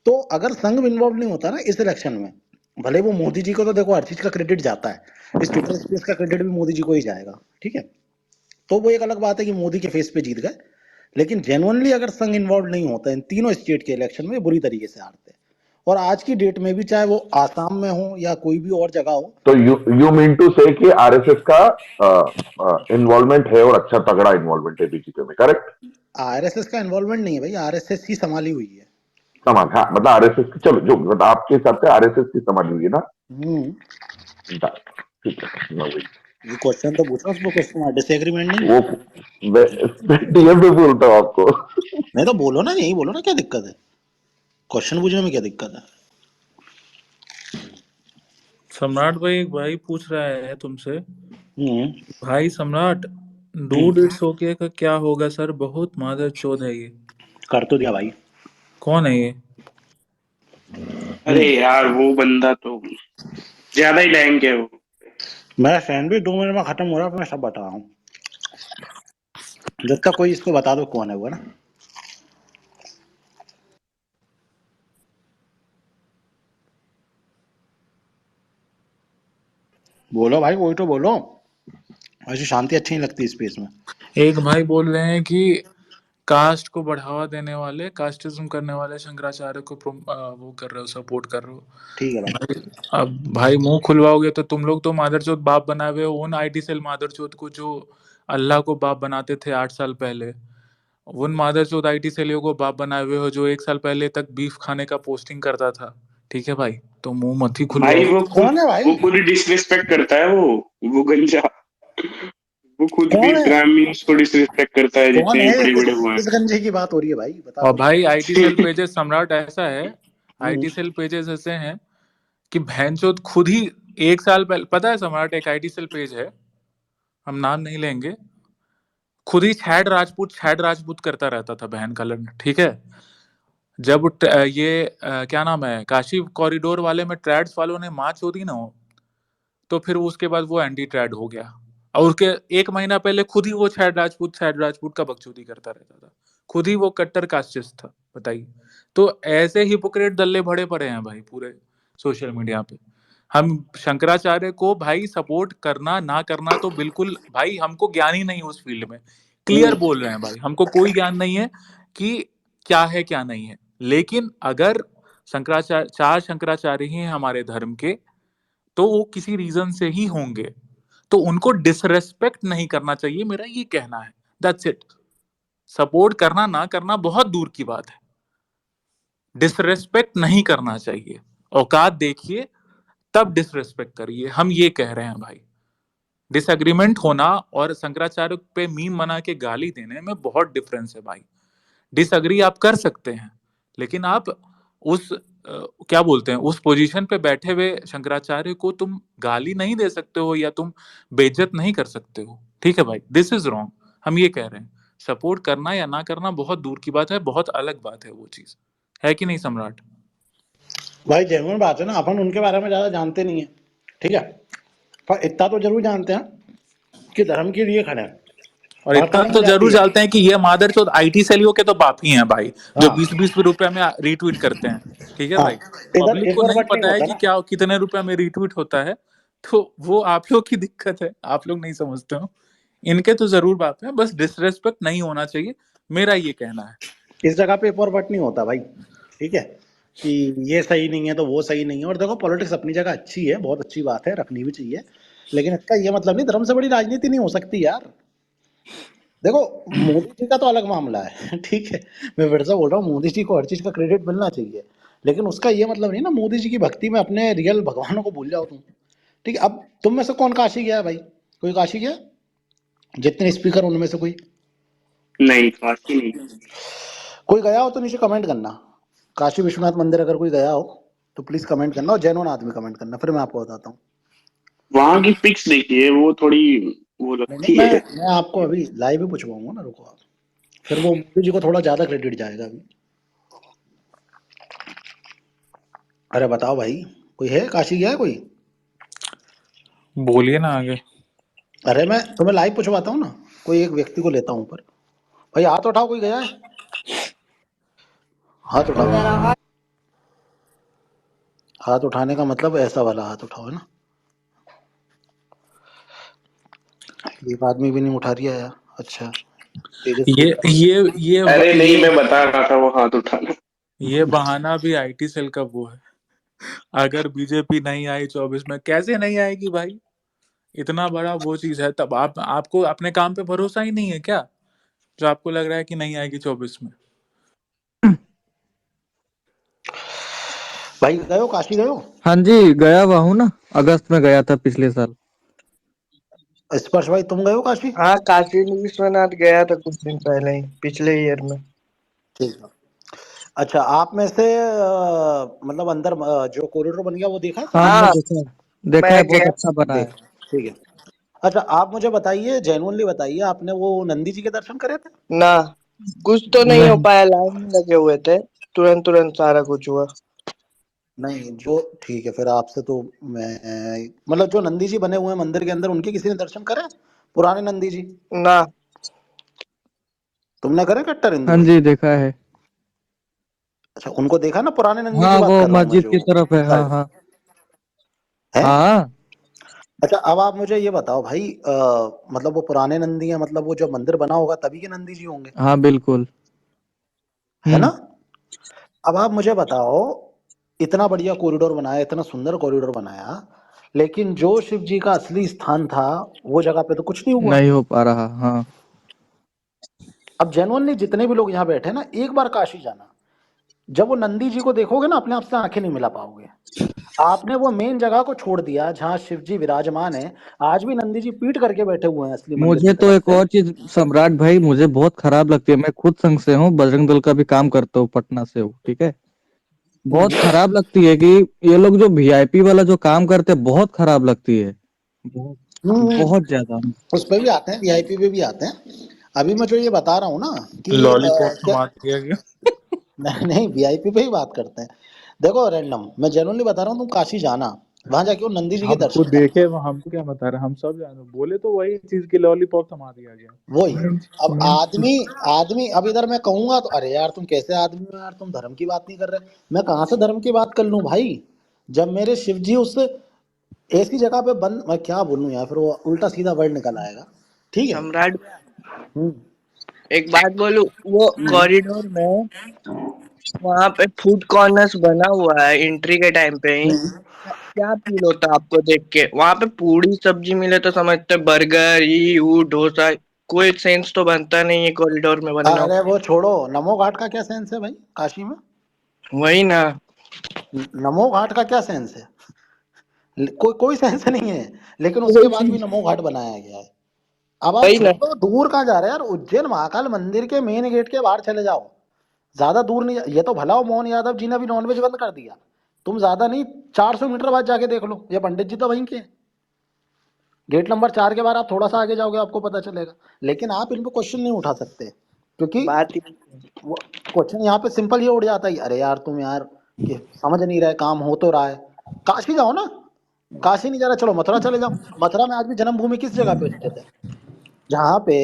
तो अगर संघ इन्वॉल्व नहीं होता ना इस इलेक्शन में, भले वो मोदी जी को तो देखो हर चीज का क्रेडिट जाता है, इस ट्विटर स्पेस का क्रेडिट भी मोदी जी को ही जाएगा, ठीक है। तो वो एक अलग बात है कि मोदी के फेस पे जीत गए, लेकिन जेनुअनली अगर संघ इन्वॉल्व नहीं होता इन तीनों स्टेट के इलेक्शन में, बुरी तरीके से हारते हैं। और आज की डेट में भी चाहे वो आसाम में हो या कोई भी और जगह हो, तो यू मीन टू से कि आरएसएस का इन्वॉल्वमेंट है और अच्छा तगड़ा इन्वॉल्वमेंट है बीजेपी में, करेक्ट? आरएसएस का इन्वॉल्वमेंट नहीं है भाई, आरएसएस ही संभाली हुई है। समान, हाँ, मतलब आरएसएस की, चलो जो मतलब आपके हिसाब से आरएसएस की समझ हुई है ना। ठीक है, मैं वही ये क्वेश्चन तो पूछो, उसमें क्वेश्चन डिसएग्रीमेंट नहीं वो है। डीएम पे बोलता हूँ आपको। नहीं तो बोलो ना, यही बोलो ना, क्या दिक्कत है, क्वेश्चन पूछने में क्या दिक्कत है। सम्राट भाई, एक भाई पूछ रहा है तुमसे। हम्म भाई सम्राट, डूड इट्स ओके का क्या होगा सर? बहुत मादर चोद है ये। कर तो दिया भाई। कौन है ये? अरे यार वो बंदा तो ज्यादा ही लैंग है वो। मेरा सैंडविच 2 मिनट में खत्म हो रहा है, मैं सब बता रहा हूँ। जब तक कोई इसको बता दो कौन है वो ना। बोलो भाई, कोई तो बोलो, ऐसी शांति अच्छी नहीं लगती स्पेस में। एक भाई बोल रहे हैं कि कास्ट को बढ़ावा देने वाले, कास्टिज्म करने वाले शंकराचार्य को वो कर रहे हो, सपोर्ट कर रहे हो। ठीक है भाई। भाई, अब भाई मुंह खुलवाओगे तो तुम लोग तो मादरचोद बाप बनाए हुए हो उन आईटी सेल मादरचोद को जो अल्लाह को बाप बनाते थे 8 साल पहले। उन मादरचोद आईटी सेलियों को बाप बनाए हुए हो जो 1 साल पहले तक बीफ खाने का पोस्टिंग करता था। ठीक है भाई, तो मुंह मत ही भाई खुलवाओ। कौन है वो भाई? खुद ही डिसरिस्पेक्ट करता है वो गंजा। वो खुद भी कौन है? ब्राह्मण्स को डिसरिस्पेक्ट करता है कौन जितने है भी ये? बड़े बड़े हुए किस गंजे की बात हो रही है भाई, बता और दो। भाई आईटी सेल हैं। पेजेस सम्राट ऐसा है, हम्म आईटी सेल पेजेस ऐसे हैं कि भैंचोद खुद ही 1 साल पहले, पता है सम्राट, एक आईटी सेल पेज है, हम नाम नहीं लेंगे, खुद ही छैड राजपूत करता रहता था बहन का लड़ना। ठीक है, जब क्या नाम है, काशी कॉरिडोर वाले में ट्रैड्स वालों ने मार चोदी ना हो, तो फिर उसके बाद वो एंटी ट्रैड हो गया। और उसके 1 महीना पहले खुद ही वो छैड राजपूत का बकचोदी करता रहता था, खुद ही वो कट्टर कास्टिस्ट था। बताइए, तो ऐसे हिपोक्रेट दल्ले भरे पड़े हैं भाई पूरे सोशल मीडिया पे। हम शंकराचार्य को भाई सपोर्ट करना ना करना तो बिल्कुल भाई, हमको ज्ञान ही नहीं उस फील्ड में, क्लियर बोल रहे हैं भाई, हमको कोई ज्ञान नहीं है कि क्या है क्या नहीं है। लेकिन अगर चार शंकराचार्य ही हैं हमारे धर्म के, तो वो किसी रीजन से ही होंगे, तो उनको डिसरेस्पेक्ट नहीं करना चाहिए, मेरा ये कहना है। That's it. सपोर्ट करना ना करना बहुत दूर की बात है, डिसरेस्पेक्ट नहीं करना चाहिए। औकात देखिए तब डिसरेस्पेक्ट करिए, हम ये कह रहे हैं भाई। डिसएग्रीमेंट होना और शंकराचार्य पे मीम बना के गाली देने में बहुत डिफरेंस है भाई। डिसएग्री आप कर सकते हैं, लेकिन आप उस क्या बोलते हैं, उस पोजीशन पे बैठे हुए शंकराचार्य को तुम गाली नहीं दे सकते हो या तुम बेइज्जत नहीं कर सकते हो। ठीक है भाई, दिस इज रॉन्ग। हम ये कह रहे हैं, सपोर्ट करना या ना करना बहुत दूर की बात है, बहुत अलग बात है वो चीज, है कि नहीं सम्राट? भाई जेन्युइन बात है ना, अपन उनके बारे में ज्यादा जानते नहीं है, ठीक है, पर इतना तो जरूर जानते हैं कि धर्म के लिए खड़े हैं। और बात इतना समझ तो में जाती जरूर है। जानते हैं कि ये मादरचोद आईटी सेलियों के तो बाप ही हैं भाई, जो हाँ 20-20 रुपए में रीट्वीट करते हैं। ठीक है हाँ। भाई, इधर पब्लिक एक को और नहीं बट नहीं पता है होता कि ना। क्या कितने रुपए में रीट्वीट होता है, तो वो आप लोग की दिक्कत है, आप लोग नहीं समझते हो। इनके तो जरूर बाप है, बस डिसरेस्पेक्ट नहीं होना चाहिए, मेरा ये कहना है। इस जगह पे एक और बट नहीं होता भाई, ठीक है, कि ये सही नहीं है तो वो सही नहीं है। और देखो पॉलिटिक्स अपनी जगह अच्छी है, बहुत अच्छी बात है, रखनी भी चाहिए, लेकिन इसका ये मतलब नहीं धर्म से बड़ी राजनीति नहीं हो सकती यार। देखो मोदी जी का तो अलग मामला है ठीक है, मैं फिर से बोल रहा हूँ, मोदी जी को हर चीज का क्रेडिट मिलना चाहिए, लेकिन उसका ये मतलब नहीं ना मोदी जी की भक्ति में अपने रियल भगवानों को भूल जाओ तुम। ठीक है, अब तुम में से कौन काशी गया है भाई? कोई काशी गया? जितने स्पीकर उनमें से कोई? नहीं, काशी नहीं। कोई गया हो तो नीचे कमेंट करना, काशी विश्वनाथ मंदिर अगर कोई गया हो तो प्लीज कमेंट करना, और जेन्युइन आदमी कमेंट करना, फिर मैं आपको बताता हूँ। वहां की पिक्स देखिए, वो थोड़ी वो नहीं नहीं, लगती मैं है। मैं आपको अभी लाइव ही पूछवाऊंगा ना, रुको आप, फिर वो मोदी जी को थोड़ा ज्यादा क्रेडिट जाएगा अभी। अरे बताओ भाई, कोई है काशी गया है कोई? बोलिए ना आगे। अरे मैं तुम्हें लाइव पूछवाता हूँ ना, कोई एक व्यक्ति को लेता हूँ ऊपर। भाई हाथ उठाओ, कोई गया है? हाथ उठाओ। हाथ उठाने का मतलब ऐसा वाला हाथ उठाओ, है ना? एक आदमी भी नहीं उठा रहा यार। अच्छा, तेजस्वी। अरे नहीं, मैं बता रहा था वो हाथ उठाना। ये बहाना भी आईटी सेल का वो है। अगर बीजेपी नहीं आई 24 में, कैसे नहीं आएगी भाई? इतना बड़ा वो चीज है, तब आपको अपने काम पे भरोसा ही नहीं है क्या, जो आपको लग रहा है कि नहीं आएगी 24 में? भाई गए हो, काशी गए हो? हाँ जी, गया हुआ हूँ ना, अगस्त में गया था पिछले साल। स्पर्श भाई तुम गए हो काशी? हाँ, काशी विश्वनाथ गया था कुछ दिन पहले ही, पिछले ईयर में। ठीक है। अच्छा, आप में से मतलब अंदर जो कॉरिडोर बन गया वो देखा है हाँ, सबने? हमने हाँ, देखा है, मैं बहुत गया। अच्छा बना है। देखा, ठीक है। अच्छा, आप मुझे बताइए, जेन्युइनली बताइए, आपने वो नंदी जी के दर्शन करे थे? ना, कुछ तो नहीं हो नहीं, पाया, लाइन में लगे हुए थे। तुरंत तुरंत सारा कुछ हुआ। नहीं, जो ठीक है, फिर आपसे तो मैं मतलब जो नंदी जी बने हुए हैं मंदिर के अंदर, उनके किसी ने दर्शन करे? पुराने नंदी जी ना, तुमने करे? कट्टर हिंदू हाँ हो? जी, देखा है। अच्छा, उनको देखा ना? पुराने नंदी की हाँ, बात वो कर रहा हूँ मैं, मस्जिद जो की तरफ है। हाँ साइड हाँ है। हाँ अच्छा, अब आप मुझे ये बताओ भाई, मतलब वो पुराने नंदी है, मतलब वो जो मंदिर बना होगा तभी के नंदी जी होंगे, हाँ, बिल्कुल। है ना? हम्म। अब आप मुझे बताओ, इतना बढ़िया कॉरिडोर बनाया, इतना सुंदर कॉरिडोर बनाया, लेकिन जो शिव जी का असली स्थान था वो जगह पे तो कुछ नहीं हुआ। नहीं हो पा रहा। हाँ, अब जेनुअनली जितने भी लोग यहाँ बैठे हैं ना, एक बार काशी जाना, जब वो नंदी जी को देखोगे ना, अपने आप से आंखें नहीं मिला पाओगे। आपने वो मेन जगह को छोड़ दिया जहाँ शिव जी विराजमान है। आज भी नंदी जी पीठ करके बैठे हुए हैं असली मंदिर मुझे की तो तरफ एक से। और चीज सम्राट भाई, मुझे बहुत खराब लगती है। मैं खुद संघ से हूँ, बजरंग दल का भी काम करता हूँ, पटना से हूँ, ठीक है। बहुत हम्म। खराब लगती है कि ये लोग जो वीआईपी वाला जो काम करते हैं, बहुत खराब लगती है। बहुत, बहुत ज्यादा। उस पे भी आते हैं, वीआईपी पे भी आते हैं। अभी मैं जो ये बता रहा हूँ ना कि लॉलीपॉप क्या, थमा दिया गया। नहीं नहीं, वीआईपी पे ही बात करते हैं। देखो रैंडम, मैं जेनुअनली बता रहा हूँ, तुम काशी जाना, वहां जाके वो नंदी जी के हमको दर्शन करना। देखे वो, हमको क्या बता रहे, हम सब जाने बोले तो वही चीज की लॉलीपॉप थमा दिया गया। वही। अब आदमी आदमी अब इधर मैं कहूंगा तो अरे यार तुम कैसे आदमी हो यार, तुम धर्म की बात नहीं कर रहे। मैं कहाँ से धर्म की बात कर लूं भाई, जब मेरे शिव जी उस ऐसी जगह पे बंद, मैं क्या बोलूं यार, फिर वो उल्टा सीधा वर्ड निकल आएगा। ठीक है। सम्राट, हम्म। एक बात बोलूं, वो कॉरिडोर में वहां पे फूड कॉर्नर्स बना हुआ है एंट्री के टाइम पे ही। क्या फील होता है आपको देख के? वहां पे पूरी सब्जी मिले तो समझते बर्गर, ये वो डोसा। कोई सेंस तो बनता नहीं है कॉरिडोर में बनना। अरे वो छोड़ो, नमो घाट का क्या सेंस है भाई काशी में? वही ना। नमो घाट का क्या सेंस है? कोई कोई सेंस नहीं है। लेकिन उसके बाद भी वही नमो घाट बनाया गया है। अब आप ना। छोड़ो, दूर कहाँ जा रहे हैं यार, उज्जैन महाकाल मंदिर के मेन गेट के बाहर चले जाओ। ज्यादा दूर नहीं, ये तो भला हो मोहन यादव जी ने भी नॉनवेज बंद कर दिया। तुम ज्यादा नहीं, 400 मीटर बाद जाके देख लो, ये पंडित जी तो वहीं के हैं। गेट नंबर 4 के बाद आप थोड़ा सा आगे जाओगे, आपको पता चलेगा। लेकिन आप इन पे क्वेश्चन नहीं उठा सकते, क्योंकि बात ही वो क्वेश्चन यहाँ पे सिंपल ये उड़ जाता है, अरे यार तुम यार कि समझ नहीं रहे, काम हो तो रहा है। काशी जाओ ना। काशी नहीं जा रहा, चलो मथुरा चले जाओ। मथुरा में आज भी जन्मभूमि किस जगह पे स्थित है? जहाँ पे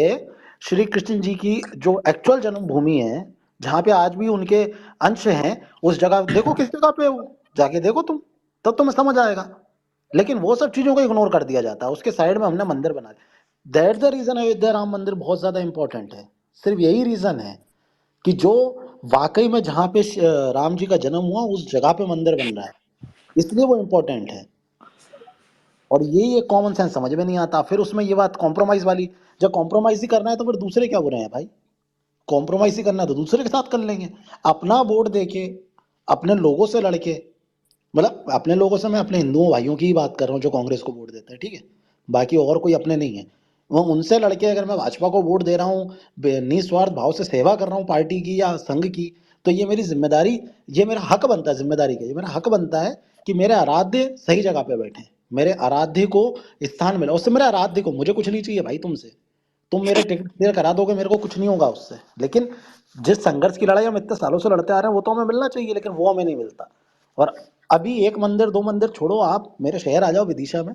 श्री कृष्ण जी की जो एक्चुअल जन्मभूमि है, जहाँ पे आज भी उनके अंश हैं, उस जगह देखो किस जगह पे है वो, जाके देखो तुम, तब तुम्हें समझ आएगा। लेकिन वो सब चीजों को इग्नोर कर दिया जाता है, उसके साइड में हमने मंदिर बना दिया। That the reason Ayodhya Ram मंदिर बहुत ज्यादा इंपॉर्टेंट है। सिर्फ यही रीजन है कि जो वाकई में जहाँ पे राम जी का जन्म हुआ उस जगह पे मंदिर बन रहा है, इसलिए वो इम्पोर्टेंट है। और ये कॉमन सेंस समझ में नहीं आता, फिर उसमें ये बात कॉम्प्रोमाइज वाली। जब कॉम्प्रोमाइज ही करना है तो फिर दूसरे क्या बुरे हैं भाई? कॉम्प्रोमाइज ही करना है तो दूसरे के साथ कर लेंगे। अपना वोट देके, अपने लोगों से लड़के, मतलब अपने लोगों से मैं अपने हिंदुओं भाइयों की ही बात कर रहा हूँ जो कांग्रेस को वोट देते हैं, ठीक है। बाकी और कोई अपने नहीं है। वो उनसे लड़के अगर मैं भाजपा को वोट दे रहा हूँ, निस्वार्थ भाव से सेवा कर रहा हूँ पार्टी की या संघ की, तो ये मेरी जिम्मेदारी, ये मेरा हक बनता है, जिम्मेदारी का ये मेरा हक बनता है कि मेरे आराध्य सही जगह पे बैठे, मेरे आराध्य को स्थान मिला। उससे मेरे आराध्य को, मुझे कुछ नहीं चाहिए भाई तुमसे। तुम मेरे टिकट क्लियर करा दोगे, मेरे को कुछ नहीं होगा उससे। लेकिन जिस संघर्ष की लड़ाई हम इतने सालों से लड़ते आ रहे हैं वो तो हमें मिलना चाहिए, लेकिन वो हमें नहीं मिलता। और अभी एक मंदिर दो मंदिर छोड़ो, आप मेरे शहर आ जाओ विदिशा में,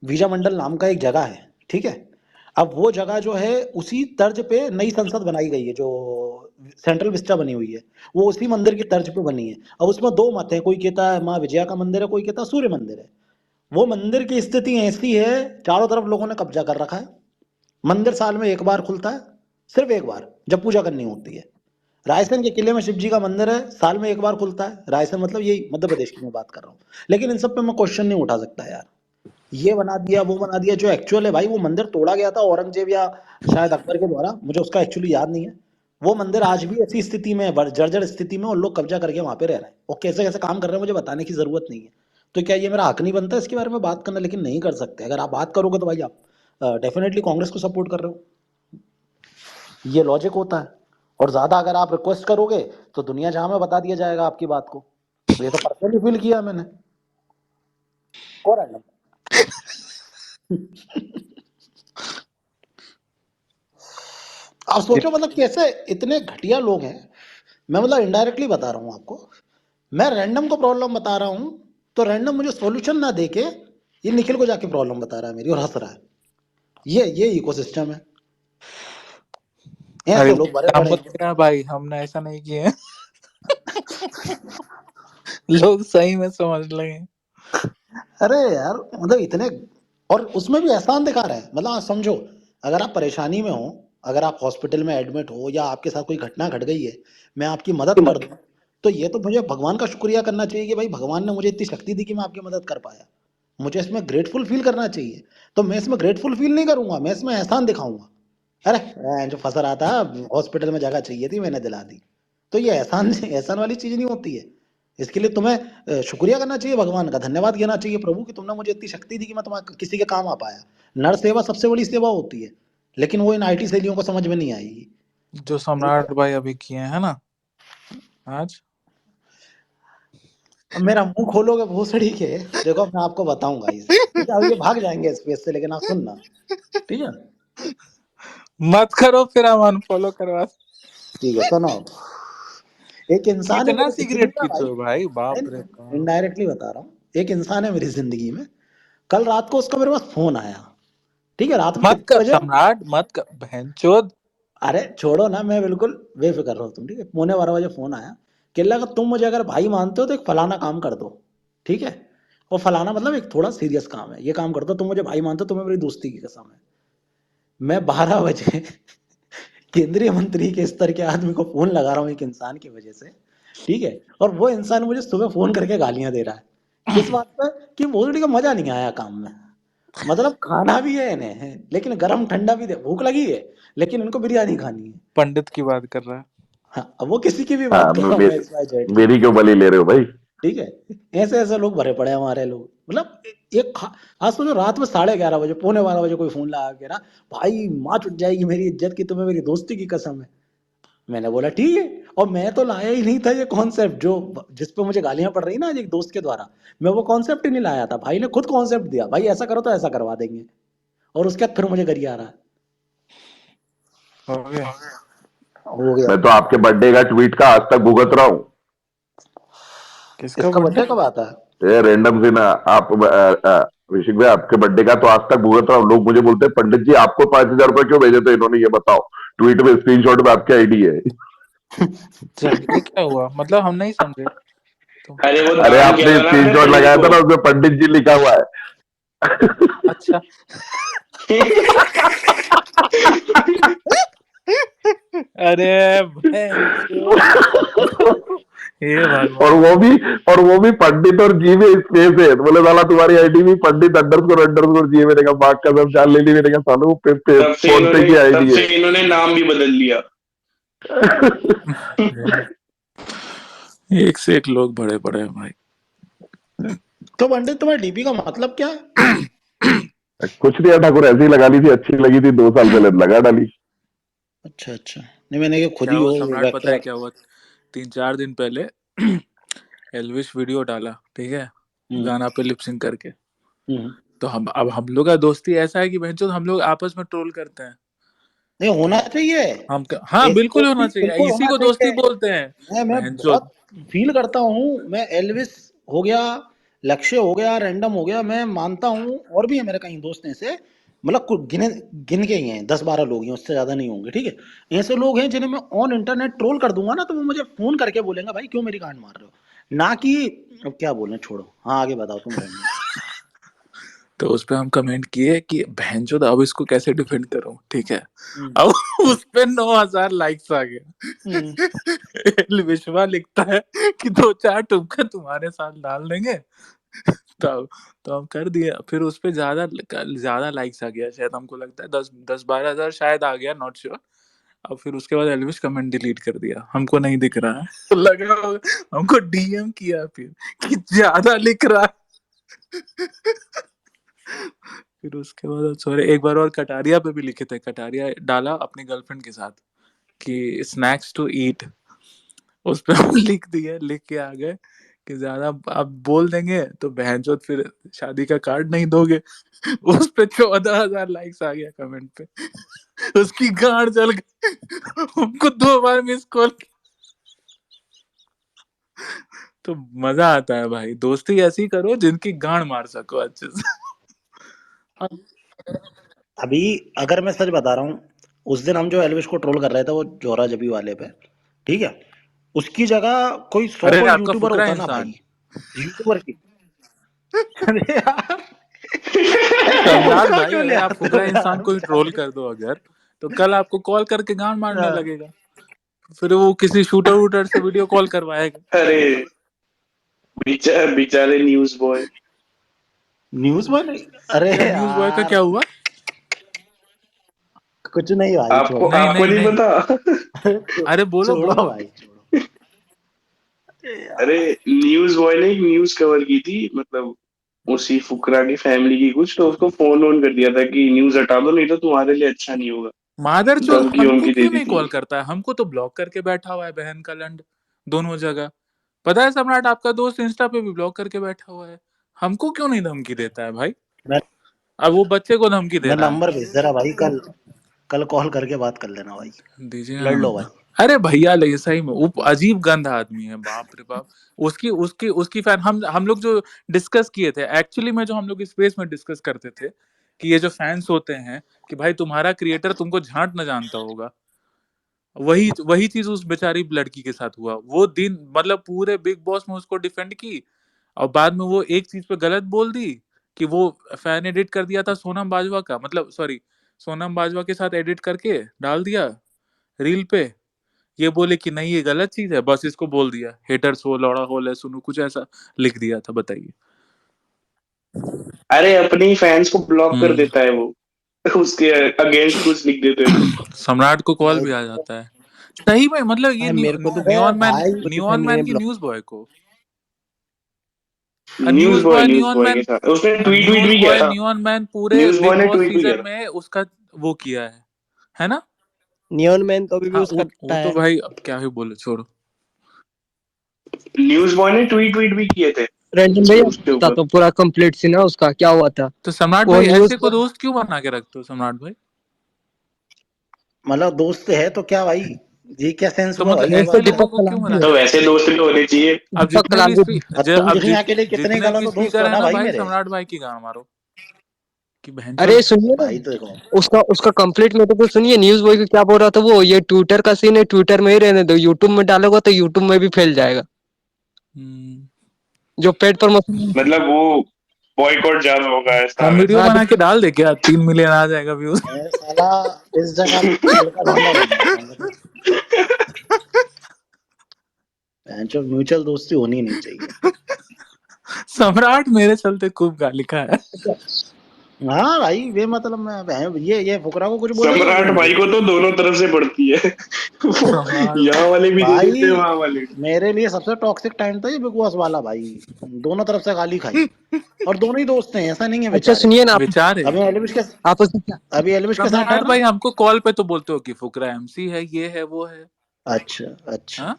वीजा मंडल नाम का एक जगह है, ठीक है। अब वो जगह जो है उसी तर्ज पे नई संसद बनाई गई है, जो सेंट्रल विस्टा बनी हुई है, वो उसी मंदिर की तर्ज पे बनी है। अब उसमें दो मत है, कोई कहता है माँ विजया का मंदिर है, कोई कहता है सूर्य मंदिर है। वो मंदिर की स्थिति ऐसी है, चारों तरफ लोगों ने कब्जा कर रखा है। मंदिर साल में एक बार खुलता है, सिर्फ एक बार, जब पूजा करनी होती है। रायसेन के किले में शिव जी का मंदिर है, साल में एक बार खुलता है। रायसेन मतलब यही मध्य प्रदेश की मैं बात कर रहा हूँ। लेकिन इन सब पे मैं क्वेश्चन नहीं उठा सकता यार, ये बना दिया वो बना दिया। जो एक्चुअल है भाई, वो मंदिर तोड़ा गया था औरंगजेब या शायद अकबर के द्वारा, मुझे उसका एक्चुअली याद नहीं है। वो मंदिर आज भी ऐसी स्थिति में है, जर्जर स्थिति में, और लोग कब्जा करके वहां पे रह रहे हैं, और कैसे कैसे काम कर रहे हैं मुझे बताने की जरूरत नहीं है। तो क्या ये मेरा हक नहीं बनता इसके बारे में बात करना? लेकिन नहीं कर सकते। अगर आप बात करोगे तो भाई आप डेफिनेटली कांग्रेस को सपोर्ट कर रहे हो, ये लॉजिक होता है। और ज्यादा अगर आप रिक्वेस्ट करोगे तो दुनिया जहां में बता दिया जाएगा आपकी बात को। ये तो पर्सनली फील किया मैंने। और random। आप सोचो मतलब कैसे इतने घटिया लोग हैं। मैं मतलब इनडायरेक्टली बता रहा हूँ आपको, मैं रैंडम को प्रॉब्लम बता रहा हूँ, तो रैंडम मुझे सॉल्यूशन ना देके ये निखिल को जाके प्रॉब्लम बता रहा है मेरी, और हंस रहा है। ये इकोसिस्टम है, अरे ऐसे लोग भरे हम पड़े मत हैं। क्या भाई, हमने ऐसा नहीं किए हैं। लोग सही में समझ लगे। अरे यार मतलब इतने, और उसमें भी एहसान दिखा रहे हैं। मतलब आप समझो, अगर आप परेशानी में हो, अगर आप हॉस्पिटल में एडमिट हो, या आपके साथ कोई घटना घट गई है, मैं आपकी मदद कर दूं, तो ये तो मुझे भगवान का शुक्रिया करना चाहिए कि भाई भगवान ने मुझे इतनी शक्ति दी कि मैं आपकी मदद कर पाया। मुझे इसमें ग्रेटफुल फील करना चाहिए। तो मैं इसमें ग्रेटफुल फील नहीं करूंगा, मैं इसमें एहसान दिखाऊंगा। अरे जो फंस रहा था, हॉस्पिटल में जगह चाहिए थी, मैंने दिला दी। तो ये एहसान एहसान वाली चीज नहीं होती है। इसके लिए तुम्हें शुक्रिया करना चाहिए, भगवान का धन्यवाद कहना चाहिए, प्रभु कि तुमने मुझे इतनी शक्ति दी कि मैं तुम्हारे किसी के काम आ पाया। नर सेवा सबसे बड़ी सेवा होती है, लेकिन वो इन आईटी शैलियों को समझ में नहीं आएगी। जो सम्राट भाई अभी किए हैं ना आज। अब मेरा मुंह खोलोगे भोसड़ी के, देखो मैं आपको बताऊंगा इस, ठीक है? अब ये भाग जाएंगे स्पेस से, लेकिन आप सुनना, ठीक है? मत करो, फिर हम अनफॉलो करवा। ठीक है, सुनो। एक इंसान है कितना मेरी जिंदगी सिगरेट का पीते भाई, हो भाई, बाप रे बाप। इनडायरेक्टली बता रहा हूँ। एक इंसान है मेरी जिंदगी में, कल रात को उसका मेरे पास फोन आया, ठीक है? रात में मत कितने कर बजे? सम्राट, मत कर बहनचोद। अरे छोड़ो ना, मैं बिल्कुल बेफिक्र रहो तुम, ठीक है? 11:15 बजे फोन आया, केला का तुम मुझे अगर भाई मानते हो तो एक फलाना काम कर दो, ठीक है? और फलाना मतलब एक थोड़ा सीरियस काम है, ये काम कर दो, तुम मुझे भाई मानते हो, तुम्हें मेरी दोस्ती की कसम है। मैं 12 बजे केंद्रीय मंत्री के स्तर के आदमी को फोन लगा रहा हूँ एक इंसान की वजह से, ठीक है? और वो इंसान मुझे सुबह फोन करके गालियां दे रहा है, किस बात पर? कि भोसड़ी का मजा नहीं आया काम में। मतलब खाना भी है इन्हें, लेकिन गरम ठंडा भी दे, भूख लगी है लेकिन इनको बिरयानी खानी है। पंडित की बात कर रहा है। हाँ, अब वो किसी की भी बात हाँ, कर रहा हूँ मैं, XYZ की, मेरी क्यों बलि ले रहे हो भाई? ठीक है? ऐसे ऐसे लोग भरे पड़े हैं हमारे लोग। मतलब एक आज सोचो, रात में 11:30 बजे, 11:45 बजे कोई फोन लगा के ना, भाई माँ छुट जाएगी मेरी इज्जत की, तुम्हें मेरी दोस्ती की कसम है। मैंने बोला ठीक है। और मैं तो लाया ही नहीं था ये कॉन्सेप्ट, जो जिस पे मुझे गालियां पड़ रही ना आज एक दोस्त के द्वारा, मैं वो कॉन्सेप्ट ही नहीं लाया था। भाई ने खुद कॉन्सेप्ट दिया, भाई ऐसा करो तो ऐसा करवा देंगे, और उसके बाद फिर मुझे गरिया आ रहा है। हो गया। हो गया। मैं तो आपके बर्थडे का ट्वीट का आज तक भुगत रहा हूँ। किसका इसका बर्थडे? बर्थडे कब आता है? ये रैंडम से ना आप ऋषिक भाई, आपके बर्थडे का तो आज तक भुगत रहा हूँ। लोग मुझे बोलते हैं पंडित जी आपको 5,000 रुपए क्यों भेजे थे इन्होंने, ये बताओ। ट्वीट में स्क्रीनशॉट में आपकी आईडी है। ये क्या हुआ, मतलब हम नहीं समझे तो। अरे वो अरे दान किया आपने था ना आपने स्क्रीनशॉट पंडित लगाया था को। ना, उसमें पंडित जी लिखा हुआ है। अच्छा। अरे बहनचोद। हे और भगवान। वो भी और वो भी पंडित और जी में स्पेस है। बोले साला तुम्हारी आईडी भी पंडित अंडरस्कोर जी है। मैंने कहा बात का सब जान ले ली। मैंने कहा सालू फोन पे की तब आईडी से इन्होंने नाम भी बदल लिया। है। एक से एक लोग बड़े बड़े हैं भाई। तो पंडित तुम्हारे डीपी का मतलब क्या है? कुछ नहीं है ठाकुर, ऐसी ही लगा ली थी, अच्छी लगी थी, 2 साल पहले लगा डाली। अच्छा अच्छा, नहीं मैंने कि खुद क्या ही हुआ हो सम्राट, पता है वेक्टर। क्या हुआ? 3-4 दिन पहले एल्विश वीडियो डाला, ठीक है, गाना पे लिपसिंग करके। हम्म। तो हम लोग का दोस्ती ऐसा है कि बहनचोद हम लोग आपस में ट्रोल करते हैं। नहीं होना चाहिए, हाँ एक बिल्कुल होना दोस्ती चाहिए, बिल्कुल इसी होना को दोस्ती चाहिए। बोलते हैं। मैं बहनचोद। बहुत फील करता हूँ। मैं एल्विस हो गया, लक्ष्य हो गया, रैंडम हो गया, मैं मानता हूँ, और भी है मेरे कई दोस्त ऐसे, मतलब कुछ गिन के ही हैं, 10-12 लोग हैं, उससे ज्यादा नहीं होंगे, ठीक है। ऐसे लोग हैं जिन्हें मैं ऑन इंटरनेट ट्रोल कर दूंगा ना, तो वो मुझे फोन करके बोलेंगे भाई क्यों मेरी गांड मार रहे हो, ना कि अब क्या बोलना, छोड़ो। हाँ आगे बताओ तुम रैंडम। तो उस पे हम कमेंट किए कि बहनचोद अब इसको कैसे डिफेंड करूं, ठीक है। अब उस पे 9,000 लाइक्स आ गए। विश्वा लिखता है कि 2-4 टुमका तुम्हारे साथ डाल देंगे। तो हम कर दिए। फिर उस पे ज्यादा लाइक्स आ गया, शायद हमको लगता है 10-12 हजार शायद आ गया, नॉट श्योर। अब फिर उसके बाद एल्विश कमेंट डिलीट कर दिया, हमको नहीं दिख रहा है। तो लगा होगा, हमको डीएम किया फिर कि ज्यादा लिख रहा है। फिर उसके बाद सॉरी, एक बार और कटारिया पे भी लिखे थे, कटारिया डाला अपनी गर्लफ्रेंड के साथ कि स्नैक्स टू ईट, उस पे हम लिख दिए, लिख के आ गए कि ज्यादा आप बोल देंगे तो बहनचोद फिर शादी का कार्ड नहीं दोगे। उस पे 14,000 लाइक्स आ गया कमेंट पे। उसकी गांड जल गई, हमको 2 बार मिस कॉल। तो मजा आता है भाई, दोस्ती ऐसी करो जिनकी गांड मार सको अच्छे से। अभी अगर मैं सच बता रहा हूँ, उस दिन हम जो एल्विश को ट्रोल कर रहे थे वो जोरा जबी वाले पे, ठीक है, उसकी जगह कोई सो अरे कॉल्ड आपका यूट्यूबर फुकरा होता ना इंसान। भाई, यूट्यूबर की। अरे यार सम्राट ऐसा भाई, क्यों ले अगर आप आते फुकरा हो इंसान यार को ही ट्रोल कर दो अगर, तो कल आपको कॉल करके गांड मारने हाँ। लगेगा, फिर वो किसी शूटर वूटर से वीडियो कॉल करवाएगा। अरे बेचारे न्यूज बॉय। न्यूज में नहीं, अरे क्या न्यूज बॉय का यार क्या हुआ? कुछ नहीं भाई, आपको छोड़ो। नहीं आपको नहीं नहीं नहीं, पता? अरे बोलो छोड़ो बोलो। भाई, छोड़ो। अरे अरे यार न्यूज बॉय ने एक न्यूज कवर की थी, मतलब उसी फुकरा की फैमिली की कुछ, तो उसको फोन ऑन कर दिया था कि न्यूज हटा दो नहीं तो तुम्हारे लिए अच्छा नहीं होगा। मादरचोद धमकी हमको वमकी दे क्यों दी नहीं थी। कॉल करता है? हमको तो ब्लॉक करके बैठा हुआ है, बहन का लंड, दोनों जगह। पता है सम्राट, आपका दोस्त इंस्टा पे भी ब्लॉक करके बैठा हुआ है, हमको क्यों नहीं धमकी देता है भाई? मैं अब वो बच्चे को धमकी दे मैं रहा है। नंबर भेज दे रहा भाई, कल कल कॉल करके बात कर लेना भाई, दीजिए लड़ ना लो नंबर। भाई। अरे भैया ले, सही में वो अजीब गंद आदमी है, बाप रे बाप। उसकी उसकी उसकी फैन, हम लोग जो डिस्कस किए थे एक्चुअली में, जो हम लोग स्पेस में डिस्कस करते थे कि ये जो फैंस होते हैं कि भाई तुम्हारा क्रिएटर तुमको झांट न जानता होगा, वही वही चीज उस बेचारी लड़की के साथ हुआ। वो दिन मतलब पूरे बिग बॉस में उसको डिफेंड की, और बाद में वो एक चीज पे गलत बोल दी कि वो फैन एडिट कर दिया था सोनम बाजवा का, मतलब सॉरी, सोनम बाजवा के साथ एडिट करके डाल दिया रील पे। ये बोले कि नहीं ये गलत चीज है, बस इसको बोल दिया हेटर्स हो, लौड़ा हो, ले सुनो, कुछ ऐसा लिख दिया था, बताइए। अरे अपने ही फैंस को ब्लॉक कर हम्म। देता है वो, उसके अगेंस्ट कुछ लिख देते तो। सम्राट को कॉल भाई भी आ जाता है। सही में, मतलब ये भाई मेरे को तो अबे भाई नियॉन फैमिली ने मैन की ब्लॉक। न्यूज बॉय को, न्यूज बॉय के साथ उसने ट्वीट ट्वीट भी किया था। नियॉन मैन पूरे न्यूज बॉय बिग ने बॉस ट्वीट भी किया सीजन था। में उसका वो किया है ना? नियॉन मैन तो अभी भी हाँ उसका वो टट्टा तो है। भाई अब क्या ही बोले, छोड़ो। न्यूज बॉय ने ट्वीट ट्वीट भी किए थे रंजन भैया उसके था ऊपर। तो पूरा कंप्लीट सी ना उसका क्या हुआ था तो सम्राट वो भाई न्यूज। ऐसे को दोस्त क्यों बना के रखते हो सम्राट भाई? मतलब दोस्त है तो क्या भाई, ये क्या सेंस तो हुआ मतलब भाई ये दोस्त तो ऐसे बात का? लोगों दीपक को क्यों कलाल भी बना है। के तो रखते वैसे हो? दोस्त भी होने चाहिए। अब दीपक कलाल भी अब तुम जितनी अकेले कितने जितने गालों भी तो दोस्त स्पीकर हो है ना ना भाई भाई, मेरे। सम्राट भाई की गान मारो कि अरे बहनचोद। सुनिए ना, भाई तो देखो, उसका उसका कंप्लीट में तो सुनिए, न्यूज बॉय को क्या बोल रहा था वो, ये ट्विटर का सीन है, ट्विटर में ही रहने दो, यूट्यूब में डालोगा तो यूट्यूब में भी फैल जाएगा, हम्म, जो पेड प्रमोशन। मतलब वो बॉयकॉट ज्यादा होगा ऐसा हम वीडियो वैसा। हाँ बना के डाल दे क्या, 3 मिलियन आ जाएगा व्यूज। मैं साला इस जगह दिल का लौंडा बन जाता हूँ, पता है जो म्यूचुअल दोस्ती होनी नहीं चाहिए। सम्राट मेरे चलते खूब गाली खा है। हाँ भाई वे मतलब मैं ये फुकरा को कुछ बोलेगा वो सम्राट मुझे भाई को तो दोनों तरफ से पड़ती है। वो सम्राट यहाँ वाले भी दे देते हैं, भाई, वहां वाले भी। मेरे लिए सबसे टॉक्सिक टाइम था ये बिग बॉस वाला भाई, दोनों तरफ से गाली खाई, और दोनों ही दोस्त हैं, ऐसा नहीं है अच्छा बेचारे। सुनिए ना, विचार है। अभी एलिविश के आप उससे क्या। अभी एलिविश के साथ है सम्राट ना। भाई हमको कॉल पे तो बोलते हो कि फुकरा एमसी है, ये है वो है। अच्छा अच्छा, हाँ,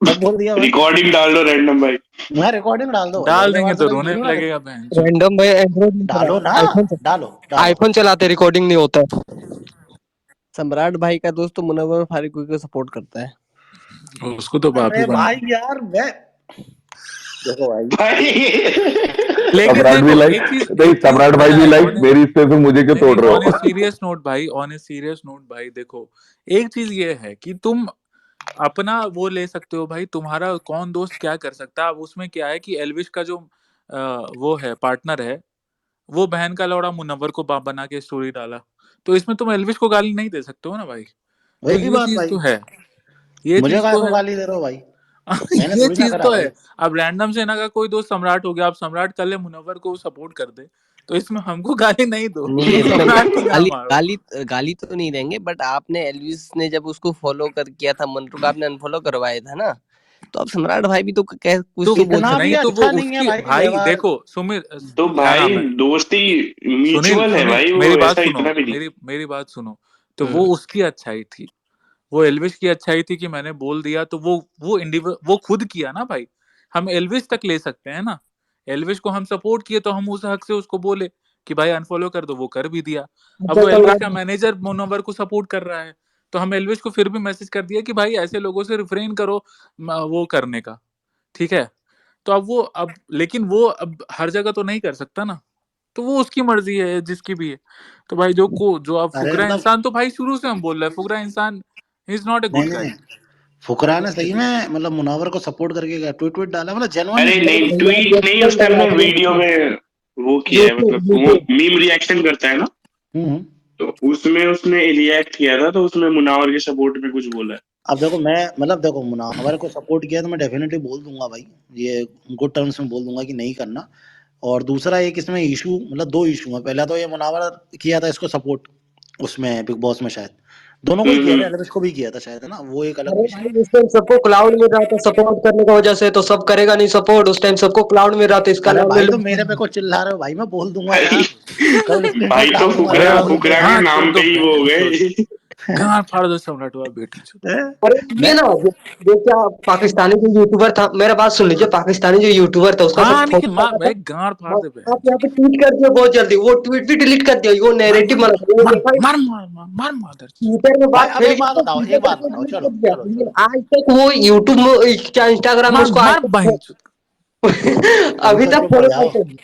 तब बोल दिया भाई। रिकॉर्डिंग डाल दो रैंडम भाई। मैं रिकॉर्डिंग डाल दो भाई, डाल अगले देंगे बार से तो कभी रोने बोलूँ ना लगेगा बहनचोद। रैंडम भाई एंड्रॉइड नहीं डालो ना, चलाता, डालो डालो। आईफोन चलाते, रिकॉर्डिंग नहीं होता है। सम्राट भाई का दोस्त तो मुनव्वर फारूकी को सपोर्ट करता है। उसको तो बाप ही अरे बना। भाई यार मैं देखो भाई भाई लेकिन सम्राट भी देखो लाइक, नहीं एक चीज सम्राट भाई पता भी है लाइक, मेरी स्पेस में मुझे क्यों नहीं तोड़ नहीं रहे ऑन ए हो? सीरियस नोट भाई, ऑन ए सीरियस नोट भाई, देखो एक चीज ये है कि तुम अपना वो ले सकते हो भाई, तुम्हारा कौन दोस्त क्या कर सकता है। अब उसमें क्या है कि एल्विश का जो वो है पार्टनर है, वो बहन का लौड़ा मुनव्वर को बाप बना के स्टोरी डाला, तो इसमें तुम एल्विश को गाली नहीं दे सकते हो ना भाई। तो वही ये बात चीज भाई, तो है, ये मुझे चीज काहे तो को है। गाली दे रहे हो भाई? मैंने ये थोड़ी ना चीज करा तो है। भाई। अब रैंडम से ना का कोई दोस्त सम्राट हो गया, अब सम्राट कर ले मुनव्वर को सपोर्ट कर दे, तो इसमें हमको गाली नहीं दो, नहीं मतलब सम्राट को ना गाली मारो। गाली गाली तो नहीं देंगे, बट आपने एल्विस ने जब उसको फॉलो कर किया था, मंटू को आपने अनफॉलो करवाया था ना, तो अब सम्राट भाई भी तो कुछ तो तो बोल इतना सकते भी नहीं, तो वो अच्छा नहीं है उसकी भाई भाई व्यवहार। देखो सुमिर तो क्या भाई नाम है, दोस्ती सुनील म्यूचुअल है सुनील भाई, मेरी वो बात ऐसा सुनो, इतना भी नहीं। मेरी बात सुनो। तो वो उसकी अच्छाई थी, वो एल्विश की अच्छाई थी कि मैंने बोल दिया, तो वो खुद किया ना भाई। हम एल्विश तक ले सकते हैं ना, एल्विश को हम सपोर्ट किए तो हम उस हक से उसको बोले कि भाई अनफॉलो कर दो, वो कर भी दिया। अब वो एल्विश का मैनेजर मोनोवर को सपोर्ट कर रहा है, तो हम एल्विश को फिर भी मैसेज कर दिया कि भाई ऐसे लोगों से रिफ्रेन करो वो करने का, ठीक है। तो अब लेकिन वो अब हर जगह तो नहीं कर सकता ना, तो वो उसकी मर्जी है जिसकी भी है। तो भाई जो अब अरे फुकरा मतलब इंसान, तो भाई शुरू से हम बोल रहे हैं फुकरा इंसान इज नॉट ए नहीं गुड नहीं गाय। नहीं, फुकरा ने सही में मतलब मुनावर को सपोर्ट करके गया, ट्वीट ट्वीट डाला, मतलब अरे जेन्युइन। नहीं, ट्वीट नहीं, उसने अपने वीडियो में वो किया है, मतलब वो मीम रिएक्शन करता है ना, हम्म। तो उसमें उसने रिएक्ट किया था, तो उसमें मुनावर के सपोर्ट में कुछ बोला है। अब देखो मैं मतलब देखो मुनावर को सपोर्ट किया तो मैं डेफिनेटली बोल दूंगा भाई, ये गुड टर्म्स में बोल दूंगा कि नहीं करना। और दूसरा एक इसमें इशू, मतलब दो इशू है। पहला तो ये मुनावर किया था इसको सपोर्ट उसमें बिग बॉस में, शायद दोनों को ही किया था, हम्म। एलविश को भी किया था शायद, है ना, वो एक अलग अरे विषय भाई है। उस टाइम सबको क्लाउड मिल रहा था सपोर्ट करने की वजह से, तो सब करेगा नहीं सपोर्ट, उस टाइम सबको क्लाउड मिल रहा था, इसका अरे नाम ले भाई लो। तो मेरे पे को चिल्ला रहे हो भाई, मैं बोल दूंगा भाई यार, कल स्क्रीनशॉट भाई तो डाल दूंगा अरे फुकरा देखना अब तुम फुकरा तो। के छोड़ नाम पे दो ही वो हो बहन चोद, गए। गांड फाड़ दो सम्राट हुआ बेटी चोद। अरे ये मैं ना जो क्या पाकिस्तानी जो यूट्यूबर था, मेरा बात सुन लीजिए, पाकिस्तानी जो यूट्यूबर था उसका सब हाँ फोटो नहीं लगा था। भाई गांड फाड़ दे बहन आप यहाँ पे ट्वीट कर दिया बहुत जल्दी, वो ट्वीट भी डिलीट कर दिया, वो मार नैरेटिव मार बना दिया, वो मार देखा मार मार मार मार मादर चोद। ट्विटर में भाई बात अब फैल एक गई बात तो बताओ, ट्विटर एक बात करके बताओ, डिलीट चलो कर दिया, चलो लेकिन चलो, आज तक वो यूट्यूब में इंस्टाग्राम में मार उसको आज मार बहन चोद। तक तुम अभी तो तक चुप हो फॉलो जाओ। करते हैं,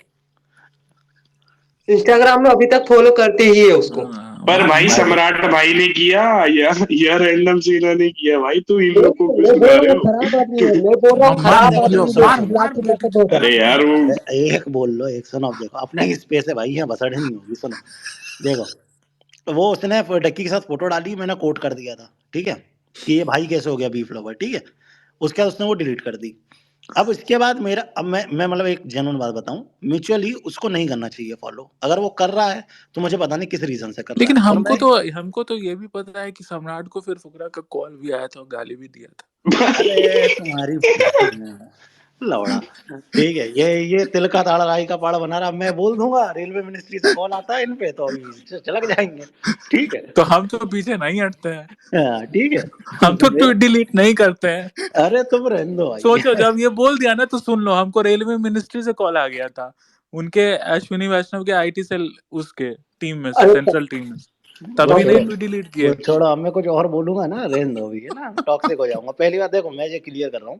इंस्टाग्राम में अभी तक फॉलो करते ही है उसको। पर मार भाई मार भाई सम्राट भाई ने किया या रैंडम सीना ने किया, भाई तू इन लोग को क्यों मैं सुना बोल रहा रहे हूँ हो? खराब आदमी है, मैं बोल रहा हूँ भाई खराब देखो आदमी देखो है, सुनो मार सुनो, चिल्ला मार चिल्ला बेटी के चोद। बोल रहा अरे यार वो एक बोल लो, एक सुनो। अब देखो अपना ही स्पेस है भाई, यहाँ बसड़ नहीं होगी, सुनो। देखो वो उसने डक्की के साथ फोटो डाली, मैंने कोट कर दिया था, ठीक है, कि ये भाई कैसे हो गया बीफ लवर, ठीक है। उसके बाद उसने वो डिलीट कर दी। अब इसके बाद मेरा, अब मैं मतलब एक जेन्युइन बात बताऊं, म्यूचुअली उसको नहीं करना चाहिए फॉलो। अगर वो कर रहा है तो मुझे पता नहीं किस रीजन से कर रहा लेकिन है। और मैं हमको तो ये भी पता है कि सम्राट को फिर फुकरा का कॉल भी आया था और गाली भी दिया था। अरे तुम्हारी लौड़ा, ठीक है, ये तिल का ताड़ा राई का पाड़ा बना रहा। मैं बोल दूंगा रेलवे मिनिस्ट्री से कॉल आता है इन पे, तो अभी चलक जाएंगे, ठीक है। तो हम तो पीछे नहीं हटते हैं, हाँ, ठीक है। हम तो मेरा, ट्वीट डिलीट नहीं करते हैं। अरे तुम रहने दो भाई। सोचो जब ये बोल दिया ना, तो सुन लो, हमको रेलवे मिनिस्ट्री से कॉल आ गया था, उनके अश्विनी वैष्णव के आईटी सेल उसके टीम में से, अरे सेंट्रल टीम में से, तब वो भी नहीं छोड़ो, ट्वीट डिलीट वो किए। छोड़ो, अब मैं कुछ और बोलूंगा ना, रहने दो, भी है ना, टॉक्सिक हो जाऊंगा। पहली बात देखो, मैं ये क्लियर कर रहा हूँ,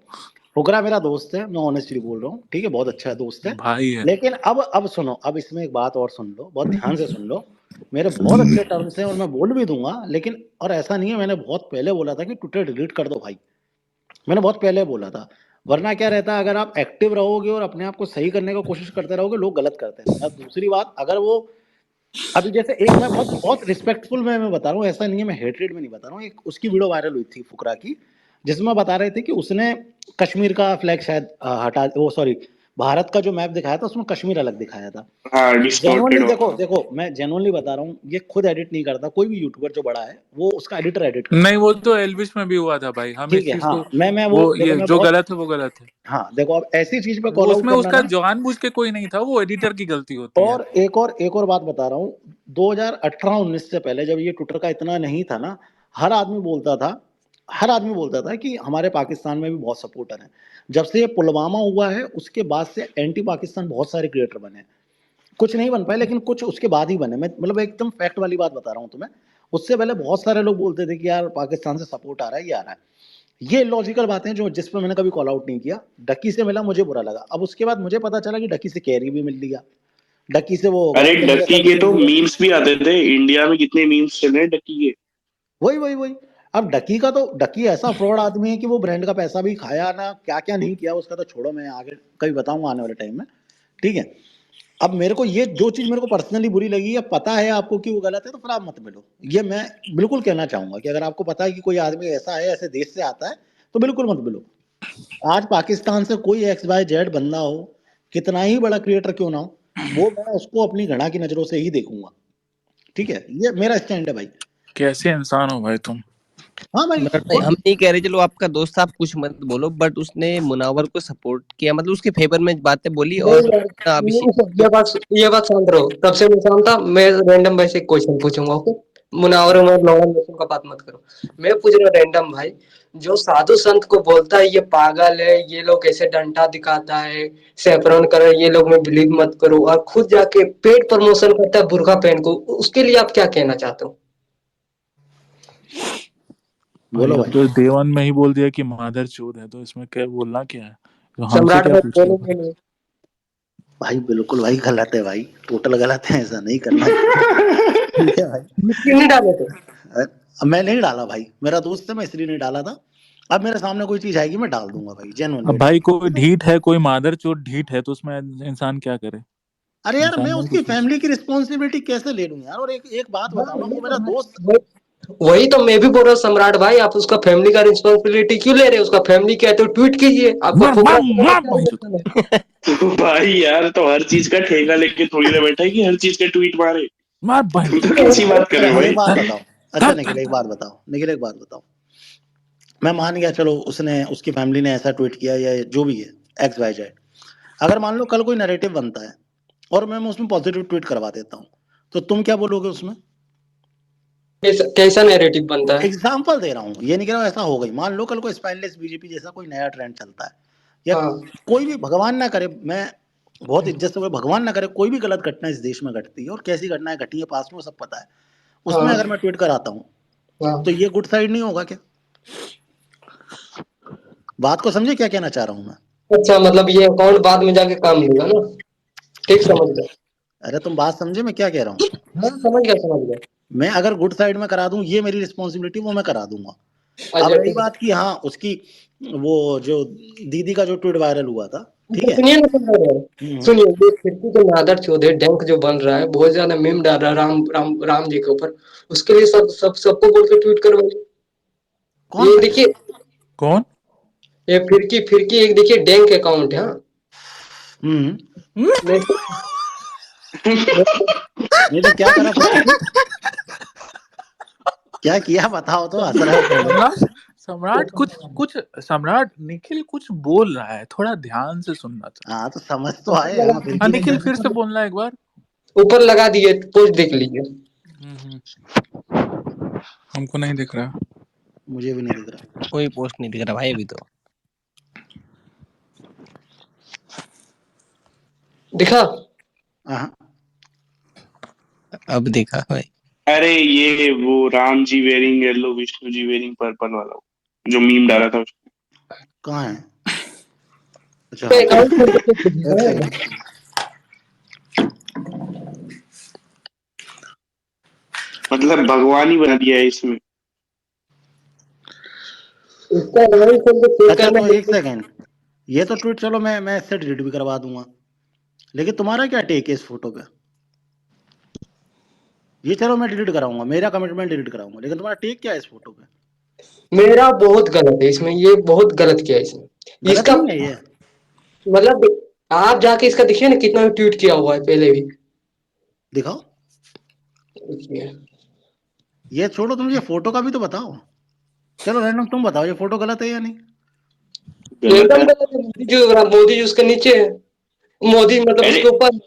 फुकरा मेरा दोस्त है, मैं ऑनेस्टली बोल रहा हूँ, ठीक है, बहुत अच्छा दोस्त है। भाई है। लेकिन अब सुनो, अब इसमें एक बात और सुन लो, बहुत ध्यान से सुन लो। मेरे बहुत अच्छे टर्म्स हैं और मैं बोल भी दूंगा, लेकिन और ऐसा नहीं है, मैंने बहुत पहले बोला था कि ट्विटर डिलीट कर दो भाई, मैंने बहुत पहले बोला था। वरना क्या रहता है, अगर आप एक्टिव रहोगे और अपने आप को सही करने की कोशिश करते रहोगे, लोग गलत करते हैं। अब दूसरी बात, अगर वो अभी जैसे एक, मैं बहुत बहुत रिस्पेक्टफुल में मैं बता रहा हूँ, ऐसा नहीं है, मैं हेटरेट में नहीं बता रहा हूँ। एक उसकी वीडियो वायरल हुई थी फुकरा की, जिसमें बता रहे थे कि उसने कश्मीर का फ्लैग शायद हटा, वो सॉरी, भारत का जो मैप दिखाया था उसमें कश्मीर अलग दिखाया था। हाँ, जेनुअनली डिस्टॉर्टेड देखो देखो, मैं जेनुअनली बता रहा हूँ, ये खुद एडिट नहीं करता, कोई भी यूट्यूबर जो बड़ा है वो उसका एडिटर एडिट करता नहीं, है। वो तो एल्विश में भी हुआ था भाई, हम ठीक इस है, चीज हाँ, को, मैं वो वो देखो, ये मैं जो बहुत, गलत है वो गलत है। हाँ देखो, अब ऐसी चीज पे वो कॉल आउट उसमें करना उसका ना। जानबूझ के कोई नहीं था, वो एडिटर की गलती होती है। और एक और बात बता रहा हूँ, 2018-19 से पहले जब ये ट्विटर का इतना नहीं था ना, हर आदमी बोलता था, हर आदमी बोलता था कि हमारे पाकिस्तान में भी बहुत सपोर्टर हैं। जब से ये पुलवामा हुआ है उसके बाद से एंटी पाकिस्तान बहुत सारे क्रिएटर बने। कुछ नहीं बन पाए, लेकिन कुछ उसके बाद ही बने। मैं मतलब एकदम फैक्ट वाली बात बता रहा हूँ तुम्हें। उससे पहले बहुत सारे लोग बोलते थे कि यार पाकिस्तान से सपोर्ट आ रहा है, ये आ रहा है। ये लॉजिकल बातें जो जिस पर मैंने कभी कॉल आउट नहीं किया। डक्की से मिला, मुझे बुरा लगा। अब उसके बाद मुझे पता चला कि डक्की से कैरी भी मिल लिया, डक्की से वो अरे वैक्सीन डक्की इंजेक्शन के भी तो मिल लिया। मीम्स भी आते थे, इंडिया में कितने मीम्स चल रहे हैं डक्की के। वही अब डक्की का तो, डक्की ऐसा फ्रॉड आदमी है कि वो ब्रांड का पैसा भी खाया ना, क्या क्या नहीं किया उसका तो छोड़ो, मैं आगे कभी बताऊंगा आने वाले टाइम में, ठीक है। अब मेरे को ये जो चीज मेरे को पर्सनली बुरी लगी है, पता है आपको कि वो गलत है, तो फिर आप मत मिलो। ये मैं बिल्कुल कहना चाहूंगा कि अगर आपको पता है कि कोई आदमी ऐसा है, ऐसे देश से आता है, तो बिल्कुल मत मिलो। आज पाकिस्तान से कोई XYZ बंदा हो, कितना ही बड़ा क्रिएटर क्यों ना हो, वो मैं उसको अपनी घृणा की नजरों से ही देखूंगा, ठीक है। ये मेरा स्टैंड है भाई। कैसे इंसान हो भाई तुम। हाँ भाई, सम्राट भाई, हम नहीं कह रहे चलो आपका दोस्त, आप कुछ मत बोलो, बट उसने मुनावर को सपोर्ट किया, मतलब उसके फेवर में बातें बोली। और नहीं यार, अभिषेक ये बात शांत रहो। तब से मैं शांत था। मैं रैंडम वैसे क्वेश्चन पूछूंगा, ओके? मुनावर और नॉन का बात मत करो। मैं पूछ रहा हूँ रैंडम भाई, जो साधु संत को बोलता है ये पागल है, ये लोग ऐसे डंडा दिखाता है, सैफरन कर, ये लोग में बिलीव मत करो, और खुद जाके पेड प्रमोशन करता है बुर्का पहन को, उसके लिए आप क्या कहना चाहते हो? भाई बोलो अब भाई। तो देवन में ही बोल दिया कि मादर चोद है, तो इसमें क्या बोलना क्या है, तो हमसे सम्राट क्या भाई पूछ रहे हो बोलेंगे भाई। नहीं? भाई बिल्कुल भाई गलत है भाई, टोटल गलत है, ऐसा नहीं करना चाहिए, ठीक है भाई। क्यों नहीं डाले थे? अब मैं नहीं डाला भाई, मेरा दोस्त है, मैं इसलिए नहीं डाला था। अब मेरे सामने कोई चीज आएगी मैं डाल दूंगा भाई, जेन्युइनली अब डाल भाई दूंगा। कोई ढीठ है, कोई मादर चोद ढीठ है, तो उसमें इंसान क्या करे, अरे यार, मैं इंसान नहीं उसकी कुछ कर फैमिली की रिस्पॉन्सिबिलिटी कैसे ले लूं यार। और एक बात हाँ, बताओ ना, वही वो तो मेरा दोस्त। वही तो मैं भी बोल रहा हूँ सम्राट भाई, आप उसका फैमिली का रिस्पॉन्सिबिलिटी क्यों ले रहे हैं? उसका फैमिली क्या है तो ट्वीट कीजिए, आपका मार फुकरा मार को मार क्या बहनचोद। रिएक्शन है? तो भाई यार, तो हर चीज का ठेका लेके थोड़ी ना बैठा है कि हर चीज का ट्वीट मारे। मार बहनचोद। कैसी बात कर रहे हो अच्छा एक भाई। बात धर बताओ, अच्छा धर निखिल धर एक धर। बात बताओ, निखिल एक बात बताओ। मैं मान गया, चलो उसने, उसकी फैमिली ने ऐसा ट्वीट किया या जो भी है, XYZ। अगर मान लो कल कोई नैरेटिव बनता है और मैं उसमें पॉजिटिव ट्वीट करवा देता हूँ, तो तुम क्या बोलोगे उसमें? कैसा नैरेटिव बनता है? एग्जाम्पल दे रहा हूँ, ये नहीं कह रहा हूँ ऐसा हो गई। मान लो कल को स्पाइनलेस बीजेपी जैसा कोई नया ट्रेंड चलता है, या हाँ कोई भी, भगवान ना करे, मैं बहुत इज्जत से बोल, भगवान ना करे कोई भी गलत घटना इस देश में घटती है, और कैसी घटनाएं घटी है पास में वो सब पता है, उसमें हाँ अगर मैं ट्वीट कराता हूँ, हाँ। तो ये गुड साइड नहीं होगा क्या? बात को समझे क्या कहना चाह रहा हूँ मैं? अच्छा, मतलब ये अकाउंट बाद में जाके काम देगा ना? ठीक, समझ गया। अरे तुम बात समझे मैं क्या कह रहा हूँ? हाँ, समझ गया समझ गया। मैं अगर गुड साइड में करा दूं, ये मेरी रिस्पॉन्सिबिलिटी, वो मैं करा दूंगा। अब अच्छा रही ठीक है। बात की, हाँ उसकी, वो जो दीदी का जो ट्वीट वायरल हुआ था, ठीक तो है। सुनिए ना सम्राट भाई, हम्म। सुनिए, ये खिड़की जो नादर चौधरी डंक जो बन रहा है, बहुत ज्यादा मीम डाल रहा है राम जी के ऊपर। उसके लिए सबको बोल के ट्वीट करवाइए। कौन ये भाई? देखिए, कौन? ये फिरकी फिरकी एक देखिए डैंक अकाउंट है। हाँ, हम्म। मैं नहीं तो क्या करा फिर उसने? क्या किया बताओ तो, हंस रहे हो पहले। सम्राट सम्राट कुछ कुछ सम्राट निखिल कुछ बोल रहा है, थोड़ा ध्यान से सुनना था। हाँ तो समझ तो आए, हाँ फिर हाँ की नहीं निखिल है। फिर से बोलना एक बार। ऊपर लगा दिए, पोस्ट देख लीजिए। हम्म, हमको नहीं दिख रहा। मुझे भी नहीं दिख रहा। कोई पोस्ट नहीं दिख रहा भाई अभी तो। दिखा? हाँ अब देखा भाई। अरे ये वो Ram ji wearing yellow, Vishnu ji wearing purple वाला, जो मीम डाला था उसको। कहाँ है? अच्छा हाँ, अकाउंट खोल के एक देखिए। सेकंड। मतलब भगवान ही बना दिया है इसमें। इसका अकाउंट खोल के चेक अच्छा करना तो एक है। सेकंड, ये तो ट्वीट चलो मैं इससे डिलीट भी करवा दूंगा, लेकिन तुम्हारा क्या टेक है इस फोटो पे? ये चलो मैं डिलीट कराऊंगा, मेरा कमिटमेंट डिलीट कराऊंगा, लेकिन तुम्हारा टेक क्या है इस फोटो पे? मेरा बहुत गलत है इसमें, ये बहुत गलत किया है इसने। गलत इसका नहीं है ये? मतलब आप जाके इसका देखिए ना, कितना ट्वीट किया हुआ है पहले भी। दिखाओ। देखिए। ये छोड़ो, तुम ये फोटो का भी तो बताओ। चलो रैंडम तुम बताओ, ये फोटो गलत है या नहीं? गलत एकदम है। गलत है। मोदी जी उसके नीचे है, मोदी मतलब अरे उसके ऊपर।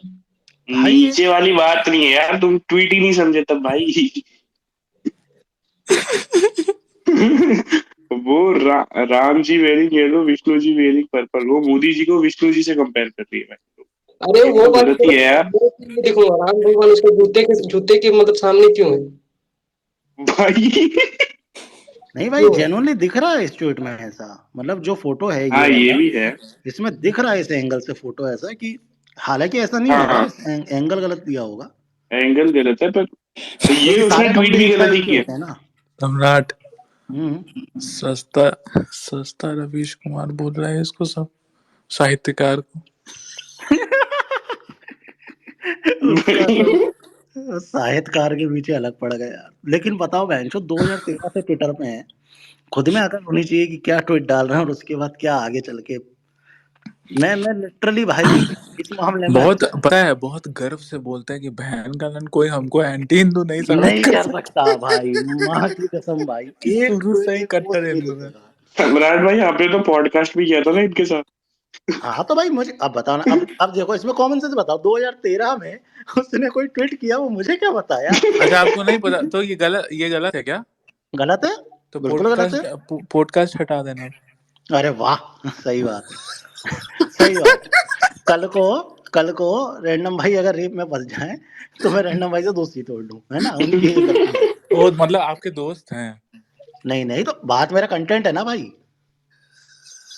भाई ये, नीचे वाली बात नहीं है यार, तुम ट्वीट ही नहीं समझे तब भाई। वो Ram ji wearing yellow, Vishnu ji wearing purple, वो मोदी जी को विष्णु जी से कंपेयर कर रही है भाई। अरे ये वो तो बात गलत ही है यार। देखो, राम भगवान उसके जूते के मतलब सामने क्यों है? भाई नहीं भाई, क्यों? जेन्युइनली दिख रहा है इस ट्वीट में ऐसा, मतलब जो फोटो है हाँ ये ये वाला, भी है। इसमें दिख रहा है इस एंगल से फोटो ऐसा कि, हालांकि ऐसा नहीं हाँ होगा, हाँ एंगल गलत दिया होगा, एंगल गलत है, पर ये क्योंकि उसने सारे ट्वीट खंबे भी एक गलत ही साइज के किया। होते हैं ना। सम्राट, हम्म। सस्ता रवीश कुमार बोल रहा है इसको, सब साहित्यकार को। उसका तो साहित्यकार के पीछे अलग पड़ गया यार। लेकिन बताओ बहन, 2013 से ट्विटर पे है, खुद में अकल होनी चाहिए कि क्या ट्वीट डाल रहे हैं और उसके बाद क्या आगे चल के। मैं लिटरली भाई इस मामले में बहुत पता है, बहुत गर्व से बोलता है कि बहन का लन कोई हमको एंटी हिंदू नहीं साबित नहीं कर कर सकता। सकता भाई, माँ की कसम भाई, एक शुरू से ही एक कट्टर पोस्ट नहीं हिंदू है। दिखेगा। सम्राट भाई आपने तो पॉडकास्ट भी किया था ना इनके साथ। हाँ तो भाई मुझे अब बताना, अब देखो इसमें कॉमन सेंस बताओ, 2013 में उसने कोई ट्वीट किया, वो मुझे क्या बताया। अच्छा आपको नहीं पता तो ये गलत है क्या? गलत है, तो बिल्कुल गलत है। पॉडकास्ट हटा देना। अरे वाह, सही बात है, सही बात है। कल को रैंडम भाई अगर रेप में फंस जाए तो मैं रैंडम भाई से दोस्ती तोड़ लूं, है ना, उनकी ये गलती है। वो मतलब आपके दोस्त हैं? नहीं नहीं, तो बात मेरा कंटेंट है ना भाई,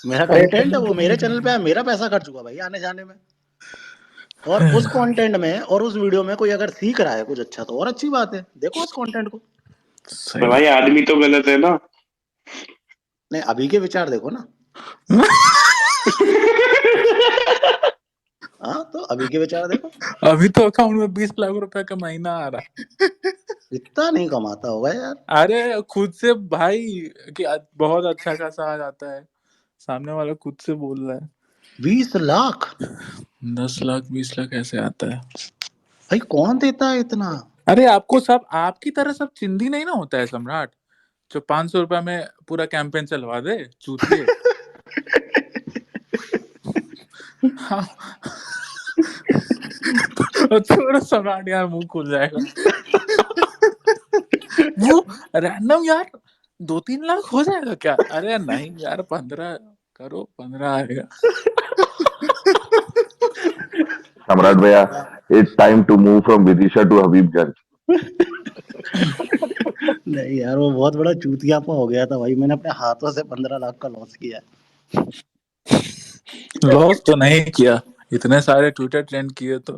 मेरा अरे कंटेंट है, वो मेरे चैनल पे है, मेरा पैसा खर्च हुआ भाई आने जाने में, और उस कंटेंट में और उस वीडियो में कोई अगर सीख रहा है कुछ अच्छा तो और अच्छी बात है, देखो उस कंटेंट को। सही पर भाई बात। आदमी तो गलत है ना। नहीं, अभी के विचार देखो ना। हाँ तो अभी के विचार देखो, अभी तो अकाउंट में 20 लाख रुपए का महीना आ रहा है। इतना नहीं कमाता होगा यार। अरे खुद से भाई कि बहुत अच्छा खासा आ जाता है, सामने वाला खुद से बोल रहा है। 20 लाख 10 लाख 20 लाख ऐसे आता है। भाई, कौन देता है इतना। अरे आपको सब आपकी तरह सब चिंदी नहीं ना होता है सम्राट, जो 500 रुपए में पूरा कैंपेन चलवा दे चूतिए। हाँ। छोड़ो सम्राट यार, मुंह खुल जाएगा। वो रैंडम यार 2-3 लाख हो जाएगा क्या? अरे नहीं यार 15 करो, 15 आएगा। सम्राट भैया, it's time to move from Vidisha to Habibganj. नहीं यार, वो बहुत बड़ा चूतियापा हो गया था भाई, मैंने अपने हाथों से 15 लाख का लॉस किया। लॉस तो नहीं किया, इतने सारे ट्विटर ट्रेंड किए तो।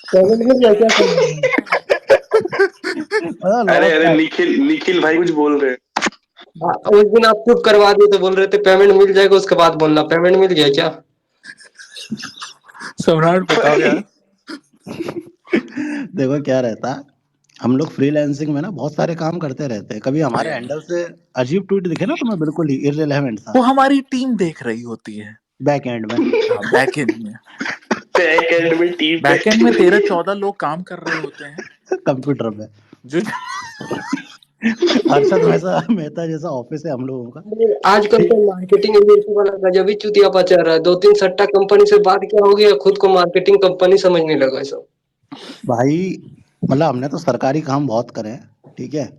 पेमेंट मिल गया क्या समझ? अरे अरे निखिल भाई कुछ बोल रहे हैं। हाँ, उस दिन आप शूट करवा दिए तो बोल रहे थे पेमेंट मिल जाएगा, उसके बाद बोलना पेमेंट मिल गया क्या। सम्राट बताओ यार। देखो क्या रहता है, हम लोग फ्रीलांसिंग में ना बहुत सारे काम करते रहते हैं, कभी हमारे हैंडल से अजीब ट्वीट दिखे ना तुम्हें, बिल्कुल ही इररिलेवेंट सा, वो हमारी टीम देख रही होती है बैक एंड में। बैकएंड में। बैकएंड में टीम बैकएंड में 13-14 लोग काम कर रहे होते हैं कंप्यूटर पे, जो हर्षद मेहता जैसा ऑफिस है हम लोगों का। आजकल तो मार्केटिंग एजेंसी वाला गजब ही चुतियापा चल रहा है। 2-3 सट्टा कंपनी से बात क्या हो गया, खुद को मार्केटिंग कंपनी समझने लगा सब। भाई मतलब हमने तो सरकारी काम बहुत करे हैं, ठीक है,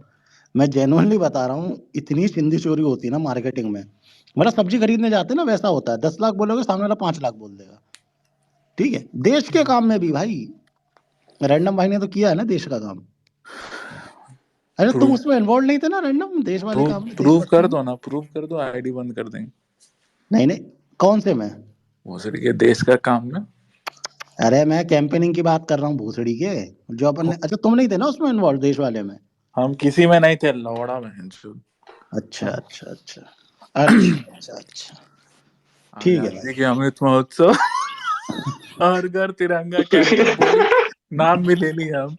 मैं जेन्युइनली बता रहा हूँ, इतनी चिंदी चोरी होती है ना मार्केटिंग में। मतलब सब्जी खरीदने जाते हैं ना, वैसा होता है, 10 लाख बोलोगे सामने वाला 5 लाख बोल देगा, ठीक है। देश के काम में भी भाई, रैंडम भाई ने तो किया है ना देश का काम। अरे तुम उसमें इन्वॉल्व नहीं थे ना, रैंडम देश वाले काम में, प्रूव देशभक्ति कर में? दो ना, प्रूव कर दो, आईडी बंद कर देंगे। नहीं नहीं, कौन से में? भोसड़ी के देश का काम में। अरे मैं कैंपेनिंग की बात कर रहा हूँ, भूसड़ी के, जो अपन ने, अच्छा तुम नहीं थे ना उसमें इन्वॉल्व, देश वाले में? हम किसी में नहीं थे, लौड़ा में। अच्छा अच्छा अच्छा अच्छा अच्छा अच्छा, ठीक है आजादी भाई। के अमृत महोत्सव हर घर तिरंगा कैंपेन, नाम भी ले लिया हम।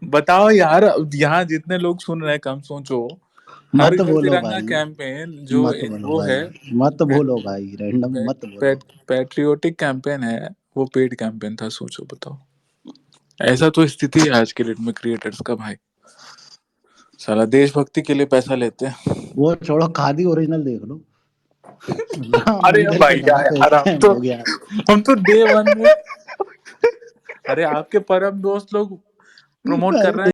बताओ यार, यहाँ जितने लोग सुन रहे हैं कम सोचो, हर मत घर बोलो तिरंगा भाई, कैंपेन जो मत बोलो वो भाई, है मत बोलो भाई, रैंडम मत बोलो। पैट्रियोटिक कैंपेन है, वो पेड कैंपेन था। सोचो बताओ, ऐसा तो स्थिति है आज के डेट में क्रिएटर्स का भाई, साला देशभक्ति के लिए पैसा लेते हैं। वो छोड़ो, खादी ओरिजिनल देख लो, राम अरे मंदिर के भाई नाम पे यार स्कैम हो गया। हम तो डे 1 में अरे आपके परम दोस्त लोग प्रमोट कर रहे हैं।